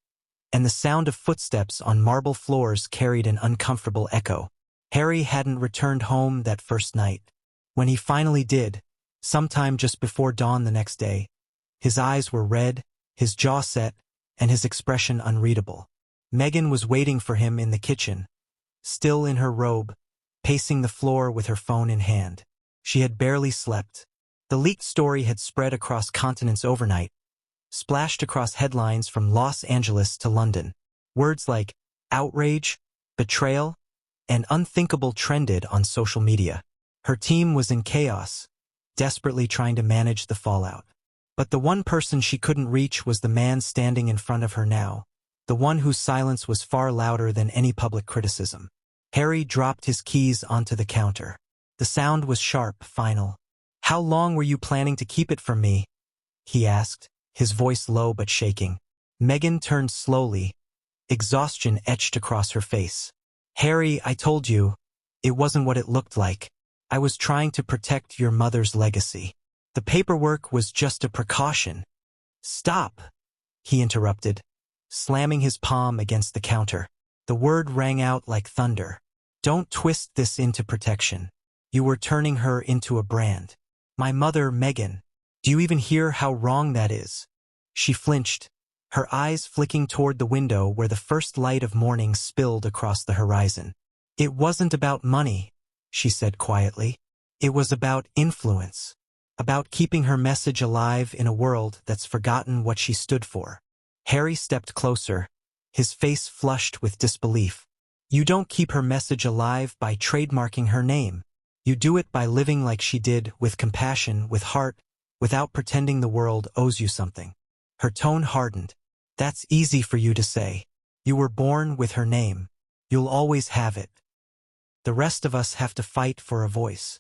and the sound of footsteps on marble floors carried an uncomfortable echo. Harry hadn't returned home that first night. When he finally did, sometime just before dawn the next day, his eyes were red, his jaw set, and his expression unreadable. Meghan was waiting for him in the kitchen, still in her robe, pacing the floor with her phone in hand. She had barely slept. The leaked story had spread across continents overnight, splashed across headlines from Los Angeles to London. Words like outrage, betrayal, and unthinkable trended on social media. Her team was in chaos, desperately trying to manage the fallout. But the one person she couldn't reach was the man standing in front of her now, the one whose silence was far louder than any public criticism. Harry dropped his keys onto the counter. The sound was sharp, final. "How long were you planning to keep it from me?" he asked, his voice low but shaking. Meghan turned slowly, exhaustion etched across her face. "Harry, I told you, it wasn't what it looked like. I was trying to protect your mother's legacy. The paperwork was just a precaution." "Stop," he interrupted, slamming his palm against the counter. The word rang out like thunder. "Don't twist this into protection. You were turning her into a brand. My mother, Meghan. Do you even hear how wrong that is?" She flinched, her eyes flicking toward the window where the first light of morning spilled across the horizon. "It wasn't about money," she said quietly. "It was about influence, about keeping her message alive in a world that's forgotten what she stood for." Harry stepped closer, his face flushed with disbelief. "You don't keep her message alive by trademarking her name. You do it by living like she did, with compassion, with heart, without pretending the world owes you something." Her tone hardened. "That's easy for you to say. You were born with her name. You'll always have it. The rest of us have to fight for a voice."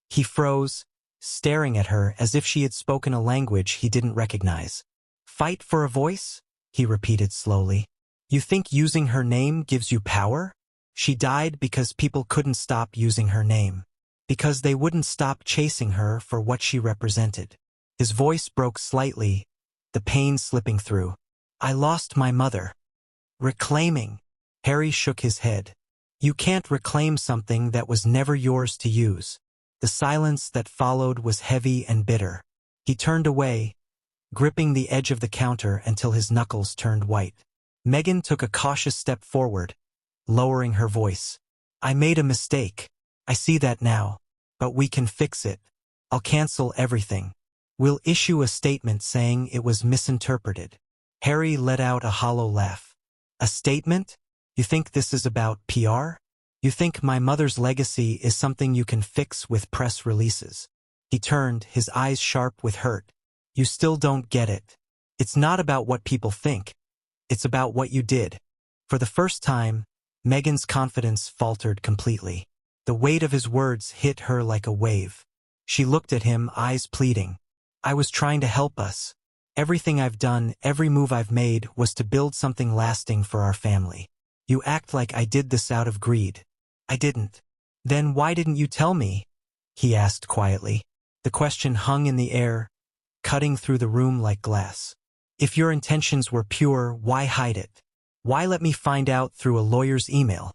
He froze, staring at her as if she had spoken a language he didn't recognize. "Fight for a voice?" he repeated slowly. "You think using her name gives you power? She died because people couldn't stop using her name, because they wouldn't stop chasing her for what she represented." His voice broke slightly, the pain slipping through. "I lost my mother." "Reclaiming." Harry shook his head. "You can't reclaim something that was never yours to use." The silence that followed was heavy and bitter. He turned away, gripping the edge of the counter until his knuckles turned white. Meghan took a cautious step forward, lowering her voice. "I made a mistake. I see that now. But we can fix it. I'll cancel everything. We'll issue a statement saying it was misinterpreted." Harry let out a hollow laugh. "A statement? You think this is about PR? You think my mother's legacy is something you can fix with press releases?" He turned, his eyes sharp with hurt. "You still don't get it. It's not about what people think. It's about what you did." For the first time, Meghan's confidence faltered completely. The weight of his words hit her like a wave. She looked at him, eyes pleading. "I was trying to help us. Everything I've done, every move I've made was to build something lasting for our family. You act like I did this out of greed. I didn't." "Then why didn't you tell me?" he asked quietly. The question hung in the air, cutting through the room like glass. "If your intentions were pure, why hide it? Why let me find out through a lawyer's email?"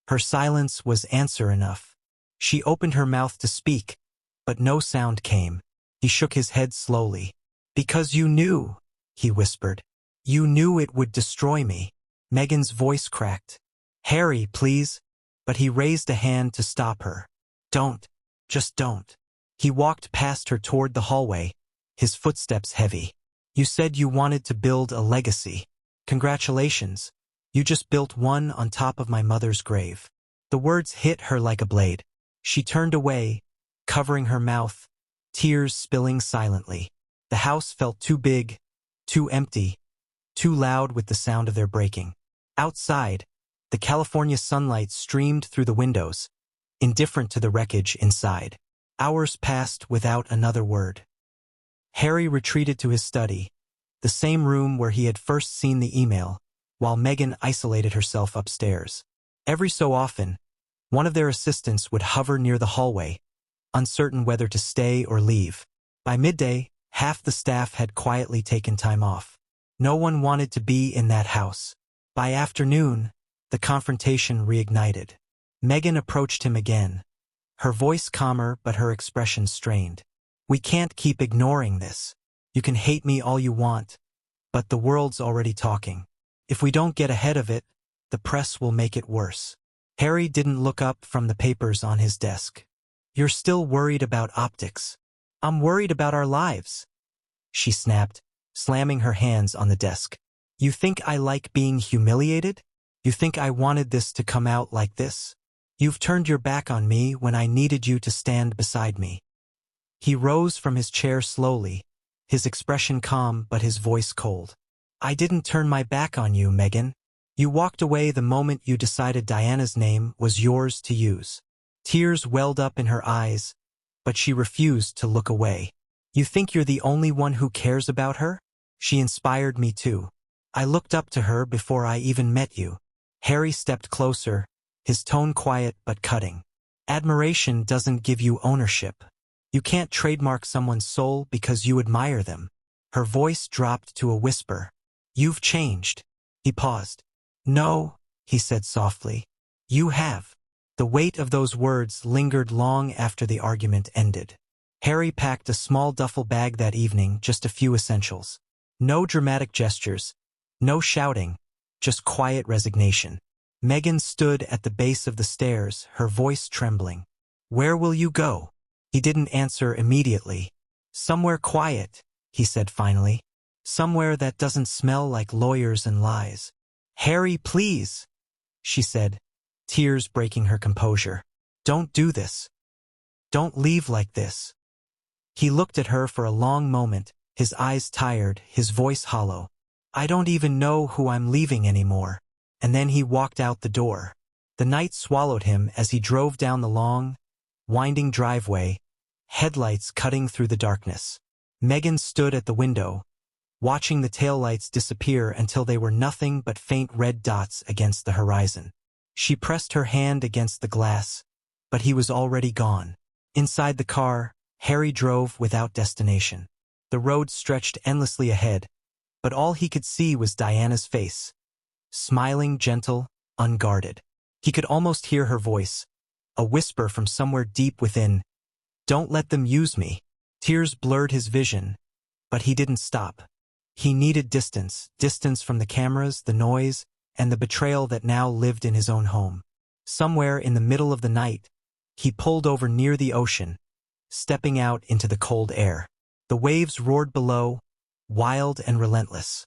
Her silence was answer enough. She opened her mouth to speak, but no sound came. He shook his head slowly. "Because you knew," he whispered. "You knew it would destroy me." Meghan's voice cracked. "Harry, please." But he raised a hand to stop her. "Don't. Just don't." He walked past her toward the hallway, his footsteps heavy. You said you wanted to build a legacy. Congratulations. You just built one on top of my mother's grave. The words hit her like a blade. She turned away, covering her mouth, tears spilling silently. The house felt too big, too empty, too loud with the sound of their breaking. Outside, the California sunlight streamed through the windows, indifferent to the wreckage inside. Hours passed without another word. Harry retreated to his study, the same room where he had first seen the email, while Meghan isolated herself upstairs. Every so often, one of their assistants would hover near the hallway, uncertain whether to stay or leave. By midday, half the staff had quietly taken time off. No one wanted to be in that house. By afternoon, the confrontation reignited. Meghan approached him again, her voice calmer but her expression strained. We can't keep ignoring this. You can hate me all you want, but the world's already talking. If we don't get ahead of it, the press will make it worse. Harry didn't look up from the papers on his desk. You're still worried about optics. I'm worried about our lives, she snapped, slamming her hands on the desk. You think I like being humiliated? You think I wanted this to come out like this? You've turned your back on me when I needed you to stand beside me. He rose from his chair slowly, his expression calm but his voice cold. I didn't turn my back on you, Meghan. You walked away the moment you decided Diana's name was yours to use. Tears welled up in her eyes, but she refused to look away. You think you're the only one who cares about her? She inspired me too. I looked up to her before I even met you. Harry stepped closer, his tone quiet but cutting. Admiration doesn't give you ownership. You can't trademark someone's soul because you admire them. Her voice dropped to a whisper. You've changed. He paused. No, he said softly. You have. The weight of those words lingered long after the argument ended. Harry packed a small duffel bag that evening, just a few essentials. No dramatic gestures, no shouting, just quiet resignation. Meghan stood at the base of the stairs, her voice trembling. Where will you go? He didn't answer immediately. Somewhere quiet, he said finally. Somewhere that doesn't smell like lawyers and lies. Harry, please, she said, tears breaking her composure. Don't do this. Don't leave like this. He looked at her for a long moment, his eyes tired, his voice hollow. I don't even know who I'm leaving anymore. And then he walked out the door. The night swallowed him as he drove down the long, winding driveway, headlights cutting through the darkness. Meghan stood at the window, watching the taillights disappear until they were nothing but faint red dots against the horizon. She pressed her hand against the glass, but he was already gone. Inside the car, Harry drove without destination. The road stretched endlessly ahead, but all he could see was Diana's face, smiling, gentle, unguarded. He could almost hear her voice, a whisper from somewhere deep within. Don't let them use me. Tears blurred his vision, but he didn't stop. He needed distance, distance from the cameras, the noise, and the betrayal that now lived in his own home. Somewhere in the middle of the night, he pulled over near the ocean, stepping out into the cold air. The waves roared below, wild and relentless.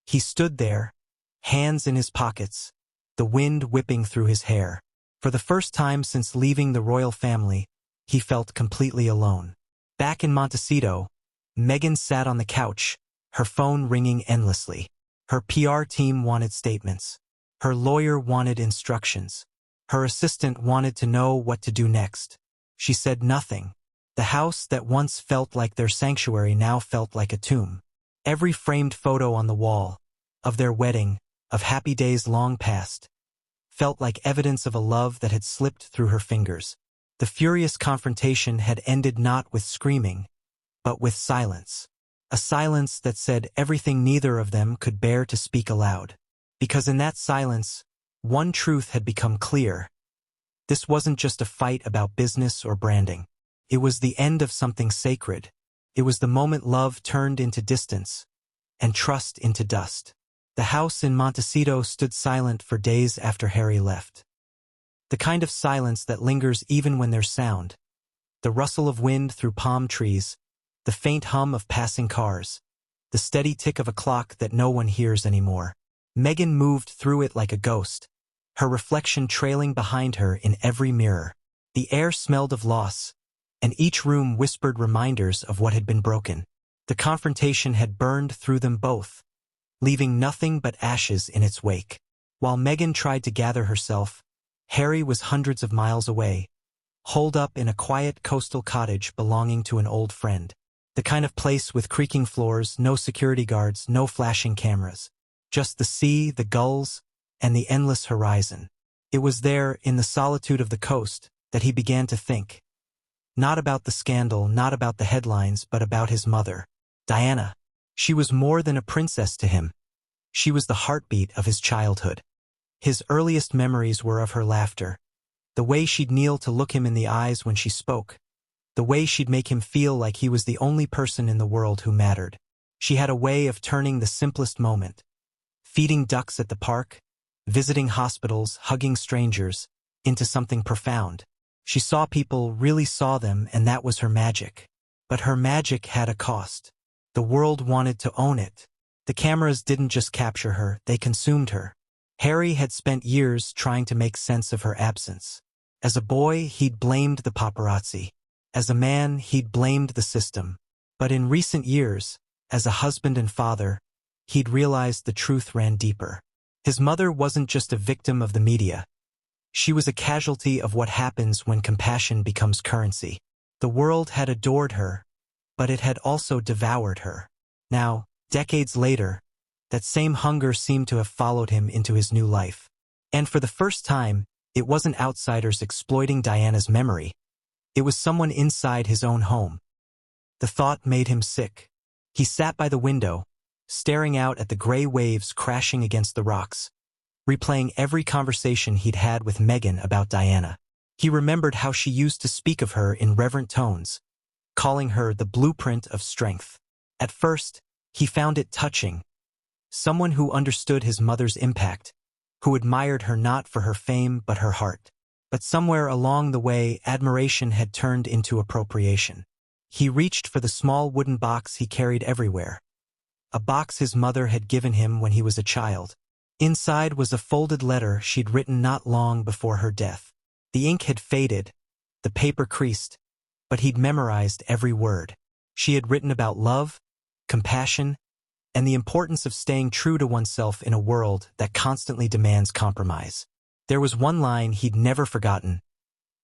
He stood there, hands in his pockets, the wind whipping through his hair. For the first time since leaving the royal family, he felt completely alone. Back in Montecito, Meghan sat on the couch, her phone ringing endlessly. Her PR team wanted statements. Her lawyer wanted instructions. Her assistant wanted to know what to do next. She said nothing. The house that once felt like their sanctuary now felt like a tomb. Every framed photo on the wall, of their wedding, of happy days long past, felt like evidence of a love that had slipped through her fingers. The furious confrontation had ended not with screaming, but with silence. A silence that said everything neither of them could bear to speak aloud. Because in that silence, one truth had become clear. This wasn't just a fight about business or branding. It was the end of something sacred. It was the moment love turned into distance, and trust into dust. The house in Montecito stood silent for days after Harry left. The kind of silence that lingers even when there's sound. The rustle of wind through palm trees, the faint hum of passing cars, the steady tick of a clock that no one hears anymore. Meghan moved through it like a ghost, her reflection trailing behind her in every mirror. The air smelled of loss, and each room whispered reminders of what had been broken. The confrontation had burned through them both, leaving nothing but ashes in its wake. While Meghan tried to gather herself, Harry was hundreds of miles away, holed up in a quiet coastal cottage belonging to an old friend. The kind of place with creaking floors, no security guards, no flashing cameras. Just the sea, the gulls, and the endless horizon. It was there, in the solitude of the coast, that he began to think. Not about the scandal, not about the headlines, but about his mother, Diana. She was more than a princess to him. She was the heartbeat of his childhood. His earliest memories were of her laughter, the way she'd kneel to look him in the eyes when she spoke, the way she'd make him feel like he was the only person in the world who mattered. She had a way of turning the simplest moment, feeding ducks at the park, visiting hospitals, hugging strangers, into something profound. She saw people, really saw them, and that was her magic. But her magic had a cost. The world wanted to own it. The cameras didn't just capture her, they consumed her. Harry had spent years trying to make sense of her absence. As a boy, he'd blamed the paparazzi. As a man, he'd blamed the system. But in recent years, as a husband and father, he'd realized the truth ran deeper. His mother wasn't just a victim of the media. She was a casualty of what happens when compassion becomes currency. The world had adored her, but it had also devoured her. Now, decades later, that same hunger seemed to have followed him into his new life. And for the first time, it wasn't outsiders exploiting Diana's memory. It was someone inside his own home. The thought made him sick. He sat by the window, staring out at the gray waves crashing against the rocks, replaying every conversation he'd had with Meghan about Diana. He remembered how she used to speak of her in reverent tones, calling her the blueprint of strength. At first, he found it touching. Someone who understood his mother's impact, who admired her not for her fame but her heart. But somewhere along the way, admiration had turned into appropriation. He reached for the small wooden box he carried everywhere. A box his mother had given him when he was a child. Inside was a folded letter she'd written not long before her death. The ink had faded, the paper creased, but he'd memorized every word. She had written about love, compassion, and the importance of staying true to oneself in a world that constantly demands compromise. There was one line he'd never forgotten.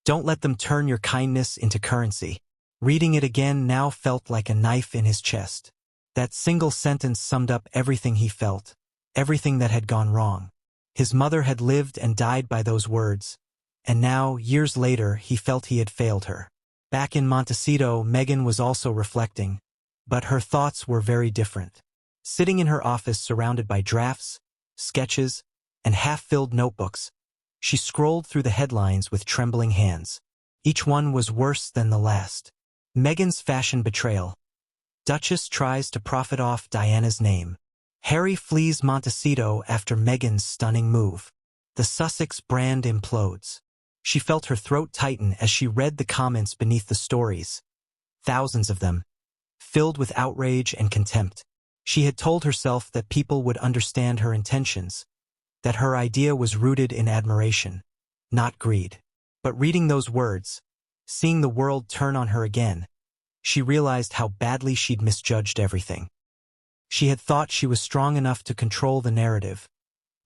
Don't let them turn your kindness into currency. Reading it again now felt like a knife in his chest. That single sentence summed up everything he felt, everything that had gone wrong. His mother had lived and died by those words, and now, years later, he felt he had failed her. Back in Montecito, Meghan was also reflecting, but her thoughts were very different. Sitting in her office surrounded by drafts, sketches, and half-filled notebooks, she scrolled through the headlines with trembling hands. Each one was worse than the last. Meghan's fashion betrayal. Duchess tries to profit off Diana's name. Harry flees Montecito after Meghan's stunning move. The Sussex brand implodes. She felt her throat tighten as she read the comments beneath the stories. Thousands of them, filled with outrage and contempt. She had told herself that people would understand her intentions, that her idea was rooted in admiration, not greed. But reading those words, seeing the world turn on her again, she realized how badly she'd misjudged everything. She had thought she was strong enough to control the narrative,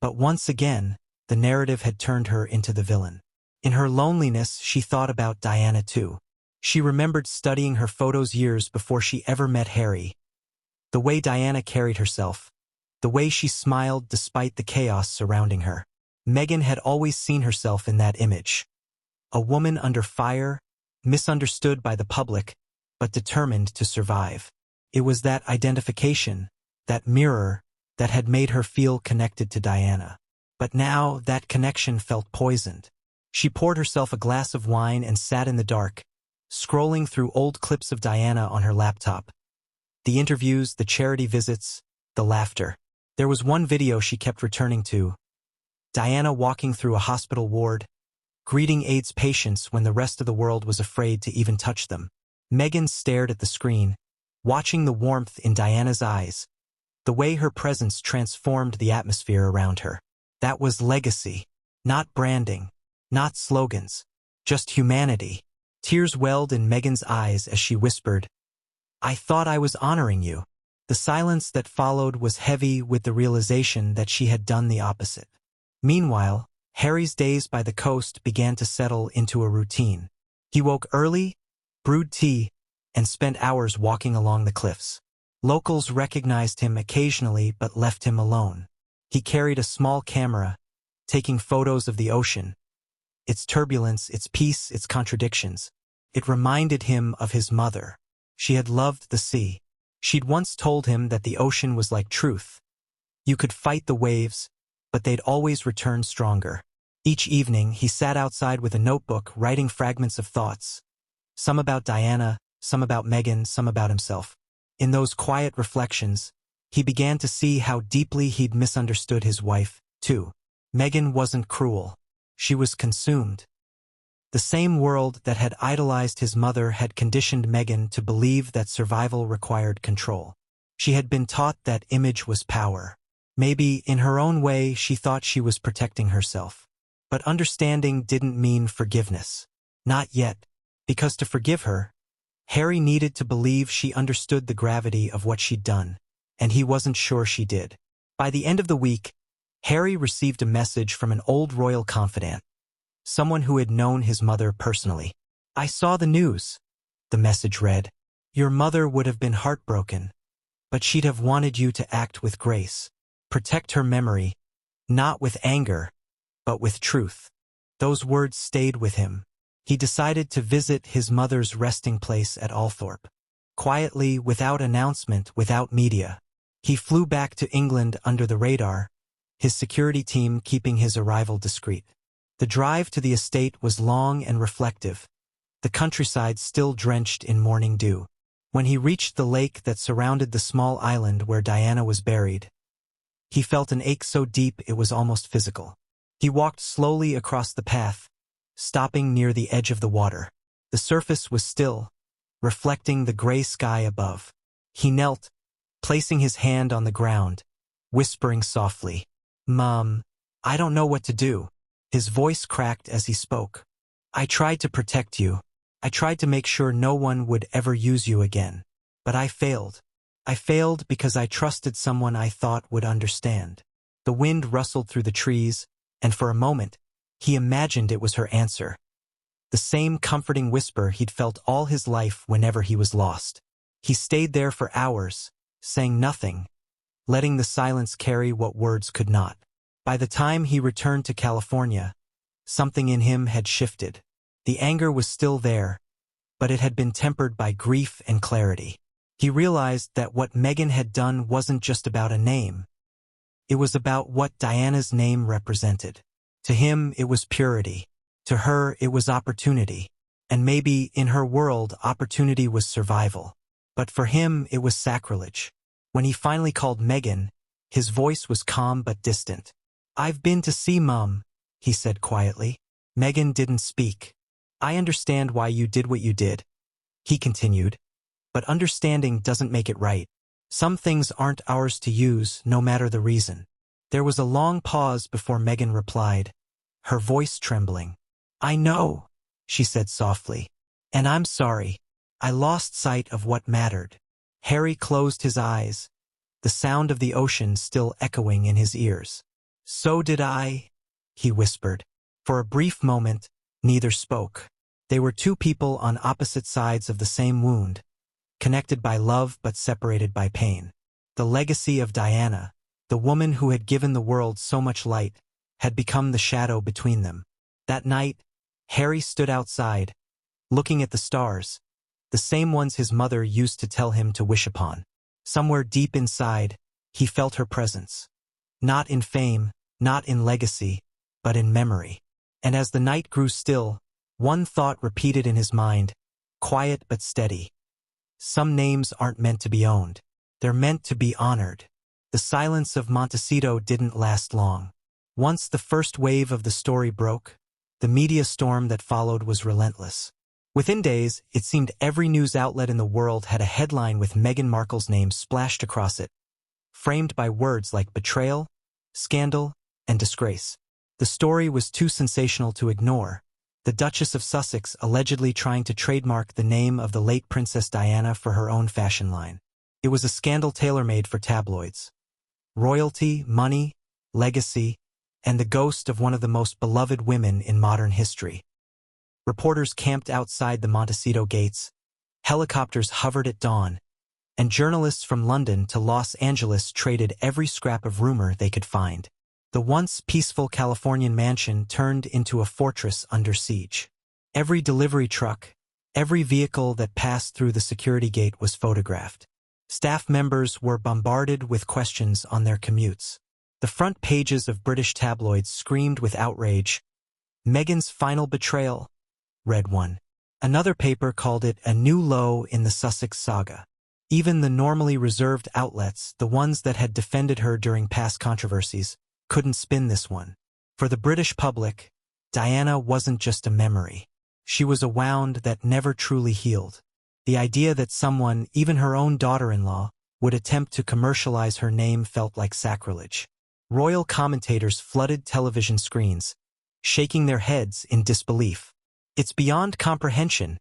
but once again, the narrative had turned her into the villain. In her loneliness, she thought about Diana too. She remembered studying her photos years before she ever met Harry. The way Diana carried herself, the way she smiled despite the chaos surrounding her. Meghan had always seen herself in that image. A woman under fire, misunderstood by the public, but determined to survive. It was that identification, that mirror, that had made her feel connected to Diana. But now that connection felt poisoned. She poured herself a glass of wine and sat in the dark, scrolling through old clips of Diana on her laptop. The interviews, the charity visits, the laughter. There was one video she kept returning to. Diana walking through a hospital ward, greeting AIDS patients when the rest of the world was afraid to even touch them. Meghan stared at the screen, watching the warmth in Diana's eyes, the way her presence transformed the atmosphere around her. That was legacy, not branding, not slogans, just humanity. Tears welled in Meghan's eyes as she whispered, "I thought I was honoring you." The silence that followed was heavy with the realization that she had done the opposite. Meanwhile, Harry's days by the coast began to settle into a routine. He woke early, brewed tea, and spent hours walking along the cliffs. Locals recognized him occasionally but left him alone. He carried a small camera, taking photos of the ocean, its turbulence, its peace, its contradictions. It reminded him of his mother. She had loved the sea. She'd once told him that the ocean was like truth. You could fight the waves, but they'd always return stronger. Each evening, he sat outside with a notebook, writing fragments of thoughts. Some about Diana, some about Meghan, some about himself. In those quiet reflections, he began to see how deeply he'd misunderstood his wife, too. Meghan wasn't cruel. She was consumed. The same world that had idolized his mother had conditioned Meghan to believe that survival required control. She had been taught that image was power. Maybe, in her own way, she thought she was protecting herself. But understanding didn't mean forgiveness. Not yet, because to forgive her, Harry needed to believe she understood the gravity of what she'd done, and he wasn't sure she did. By the end of the week, Harry received a message from an old royal confidant, someone who had known his mother personally. "I saw the news," the message read. "Your mother would have been heartbroken, but she'd have wanted you to act with grace. Protect her memory, not with anger, but with truth." Those words stayed with him. He decided to visit his mother's resting place at Althorpe. Quietly, without announcement, without media, he flew back to England under the radar, his security team keeping his arrival discreet. The drive to the estate was long and reflective, the countryside still drenched in morning dew. When he reached the lake that surrounded the small island where Diana was buried, he felt an ache so deep it was almost physical. He walked slowly across the path, stopping near the edge of the water. The surface was still, reflecting the gray sky above. He knelt, placing his hand on the ground, whispering softly, "Mom, I don't know what to do." His voice cracked as he spoke. "I tried to protect you. I tried to make sure no one would ever use you again. But I failed. I failed because I trusted someone I thought would understand." The wind rustled through the trees, and for a moment, he imagined it was her answer. The same comforting whisper he'd felt all his life whenever he was lost. He stayed there for hours, saying nothing, letting the silence carry what words could not. By the time he returned to California, something in him had shifted. The anger was still there, but it had been tempered by grief and clarity. He realized that what Meghan had done wasn't just about a name. It was about what Diana's name represented. To him, it was purity. To her, it was opportunity. And maybe, in her world, opportunity was survival. But for him, it was sacrilege. When he finally called Meghan, his voice was calm but distant. "I've been to see Mom," he said quietly. Meghan didn't speak. "I understand why you did what you did," he continued. "But understanding doesn't make it right. Some things aren't ours to use, no matter the reason." There was a long pause before Meghan replied, her voice trembling. "I know," she said softly. "And I'm sorry. I lost sight of what mattered." Harry closed his eyes, the sound of the ocean still echoing in his ears. "So did I," he whispered. For a brief moment, neither spoke. They were two people on opposite sides of the same wound, connected by love but separated by pain. The legacy of Diana, the woman who had given the world so much light, had become the shadow between them. That night, Harry stood outside, looking at the stars, the same ones his mother used to tell him to wish upon. Somewhere deep inside, he felt her presence. Not in fame, not in legacy, but in memory. And as the night grew still, one thought repeated in his mind, quiet but steady. Some names aren't meant to be owned. They're meant to be honored. The silence of Montecito didn't last long. Once the first wave of the story broke, the media storm that followed was relentless. Within days, it seemed every news outlet in the world had a headline with Meghan Markle's name splashed across it, framed by words like betrayal, scandal, and disgrace. The story was too sensational to ignore. The Duchess of Sussex allegedly trying to trademark the name of the late Princess Diana for her own fashion line. It was a scandal tailor-made for tabloids. Royalty, money, legacy, and the ghost of one of the most beloved women in modern history. Reporters camped outside the Montecito gates, helicopters hovered at dawn, and journalists from London to Los Angeles traded every scrap of rumor they could find. The once peaceful Californian mansion turned into a fortress under siege. Every delivery truck, every vehicle that passed through the security gate was photographed. Staff members were bombarded with questions on their commutes. The front pages of British tabloids screamed with outrage. "Meghan's final betrayal," read one. Another paper called it a new low in the Sussex saga. Even the normally reserved outlets, the ones that had defended her during past controversies, couldn't spin this one. For the British public, Diana wasn't just a memory. She was a wound that never truly healed. The idea that someone, even her own daughter-in-law, would attempt to commercialize her name felt like sacrilege. Royal commentators flooded television screens, shaking their heads in disbelief. "It's beyond comprehension,"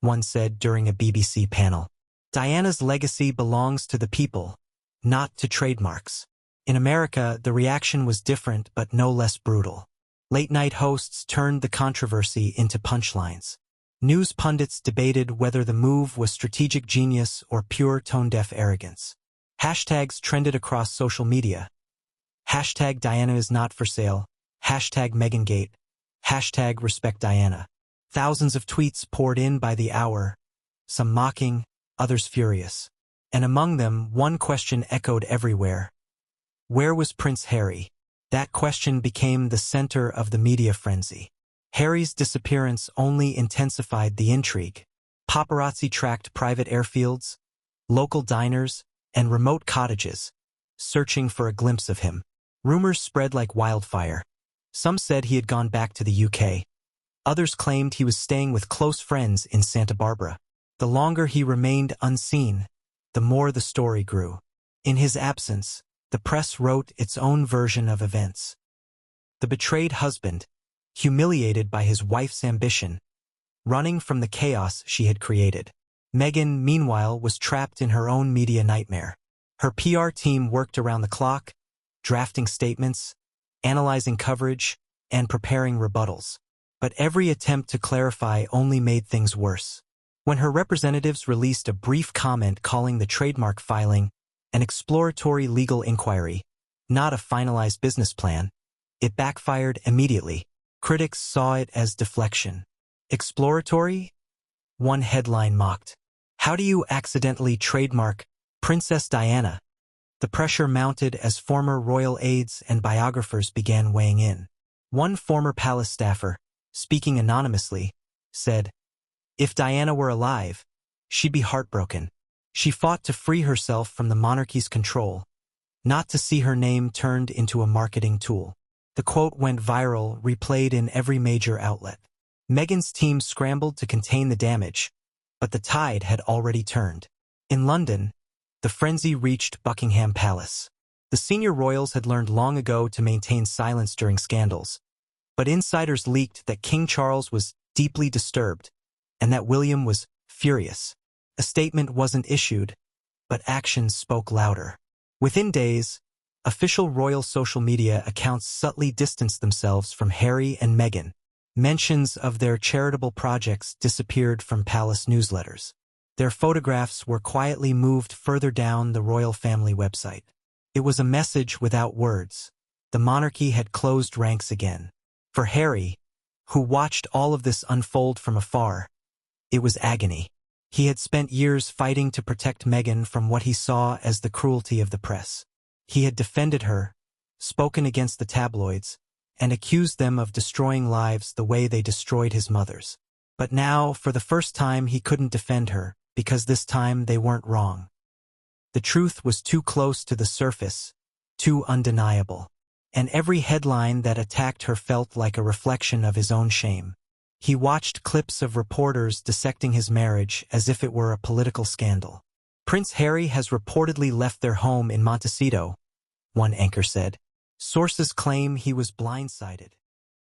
one said during a BBC panel. "Diana's legacy belongs to the people, not to trademarks." In America, the reaction was different but no less brutal. Late-night hosts turned the controversy into punchlines. News pundits debated whether the move was strategic genius or pure tone-deaf arrogance. Hashtags trended across social media. Hashtag Diana is not for sale. Hashtag Meghan-gate. Hashtag respect Diana. Thousands of tweets poured in by the hour, some mocking, others furious. And among them, one question echoed everywhere. Where was Prince Harry? That question became the center of the media frenzy. Harry's disappearance only intensified the intrigue. Paparazzi tracked private airfields, local diners, and remote cottages, searching for a glimpse of him. Rumors spread like wildfire. Some said he had gone back to the UK. Others claimed he was staying with close friends in Santa Barbara. The longer he remained unseen, the more the story grew. In his absence, the press wrote its own version of events. The betrayed husband, humiliated by his wife's ambition, running from the chaos she had created. Meghan, meanwhile, was trapped in her own media nightmare. Her PR team worked around the clock, drafting statements, analyzing coverage, and preparing rebuttals. But every attempt to clarify only made things worse. When her representatives released a brief comment calling the trademark filing an exploratory legal inquiry, not a finalized business plan, it backfired immediately. Critics saw it as deflection. Exploratory? One headline mocked. How do you accidentally trademark Princess Diana? The pressure mounted as former royal aides and biographers began weighing in. One former palace staffer, speaking anonymously, said, "If Diana were alive, she'd be heartbroken. She fought to free herself from the monarchy's control, not to see her name turned into a marketing tool." The quote went viral, replayed in every major outlet. Meghan's team scrambled to contain the damage, but the tide had already turned. In London, the frenzy reached Buckingham Palace. The senior royals had learned long ago to maintain silence during scandals, but insiders leaked that King Charles was deeply disturbed and that William was furious. A statement wasn't issued, but actions spoke louder. Within days, official royal social media accounts subtly distanced themselves from Harry and Meghan. Mentions of their charitable projects disappeared from palace newsletters. Their photographs were quietly moved further down the royal family website. It was a message without words. The monarchy had closed ranks again. For Harry, who watched all of this unfold from afar, it was agony. He had spent years fighting to protect Meghan from what he saw as the cruelty of the press. He had defended her, spoken against the tabloids, and accused them of destroying lives the way they destroyed his mother's. But now, for the first time, he couldn't defend her, because this time they weren't wrong. The truth was too close to the surface, too undeniable. And every headline that attacked her felt like a reflection of his own shame. He watched clips of reporters dissecting his marriage as if it were a political scandal. Prince Harry has reportedly left their home in Montecito, one anchor said. Sources claim he was blindsided.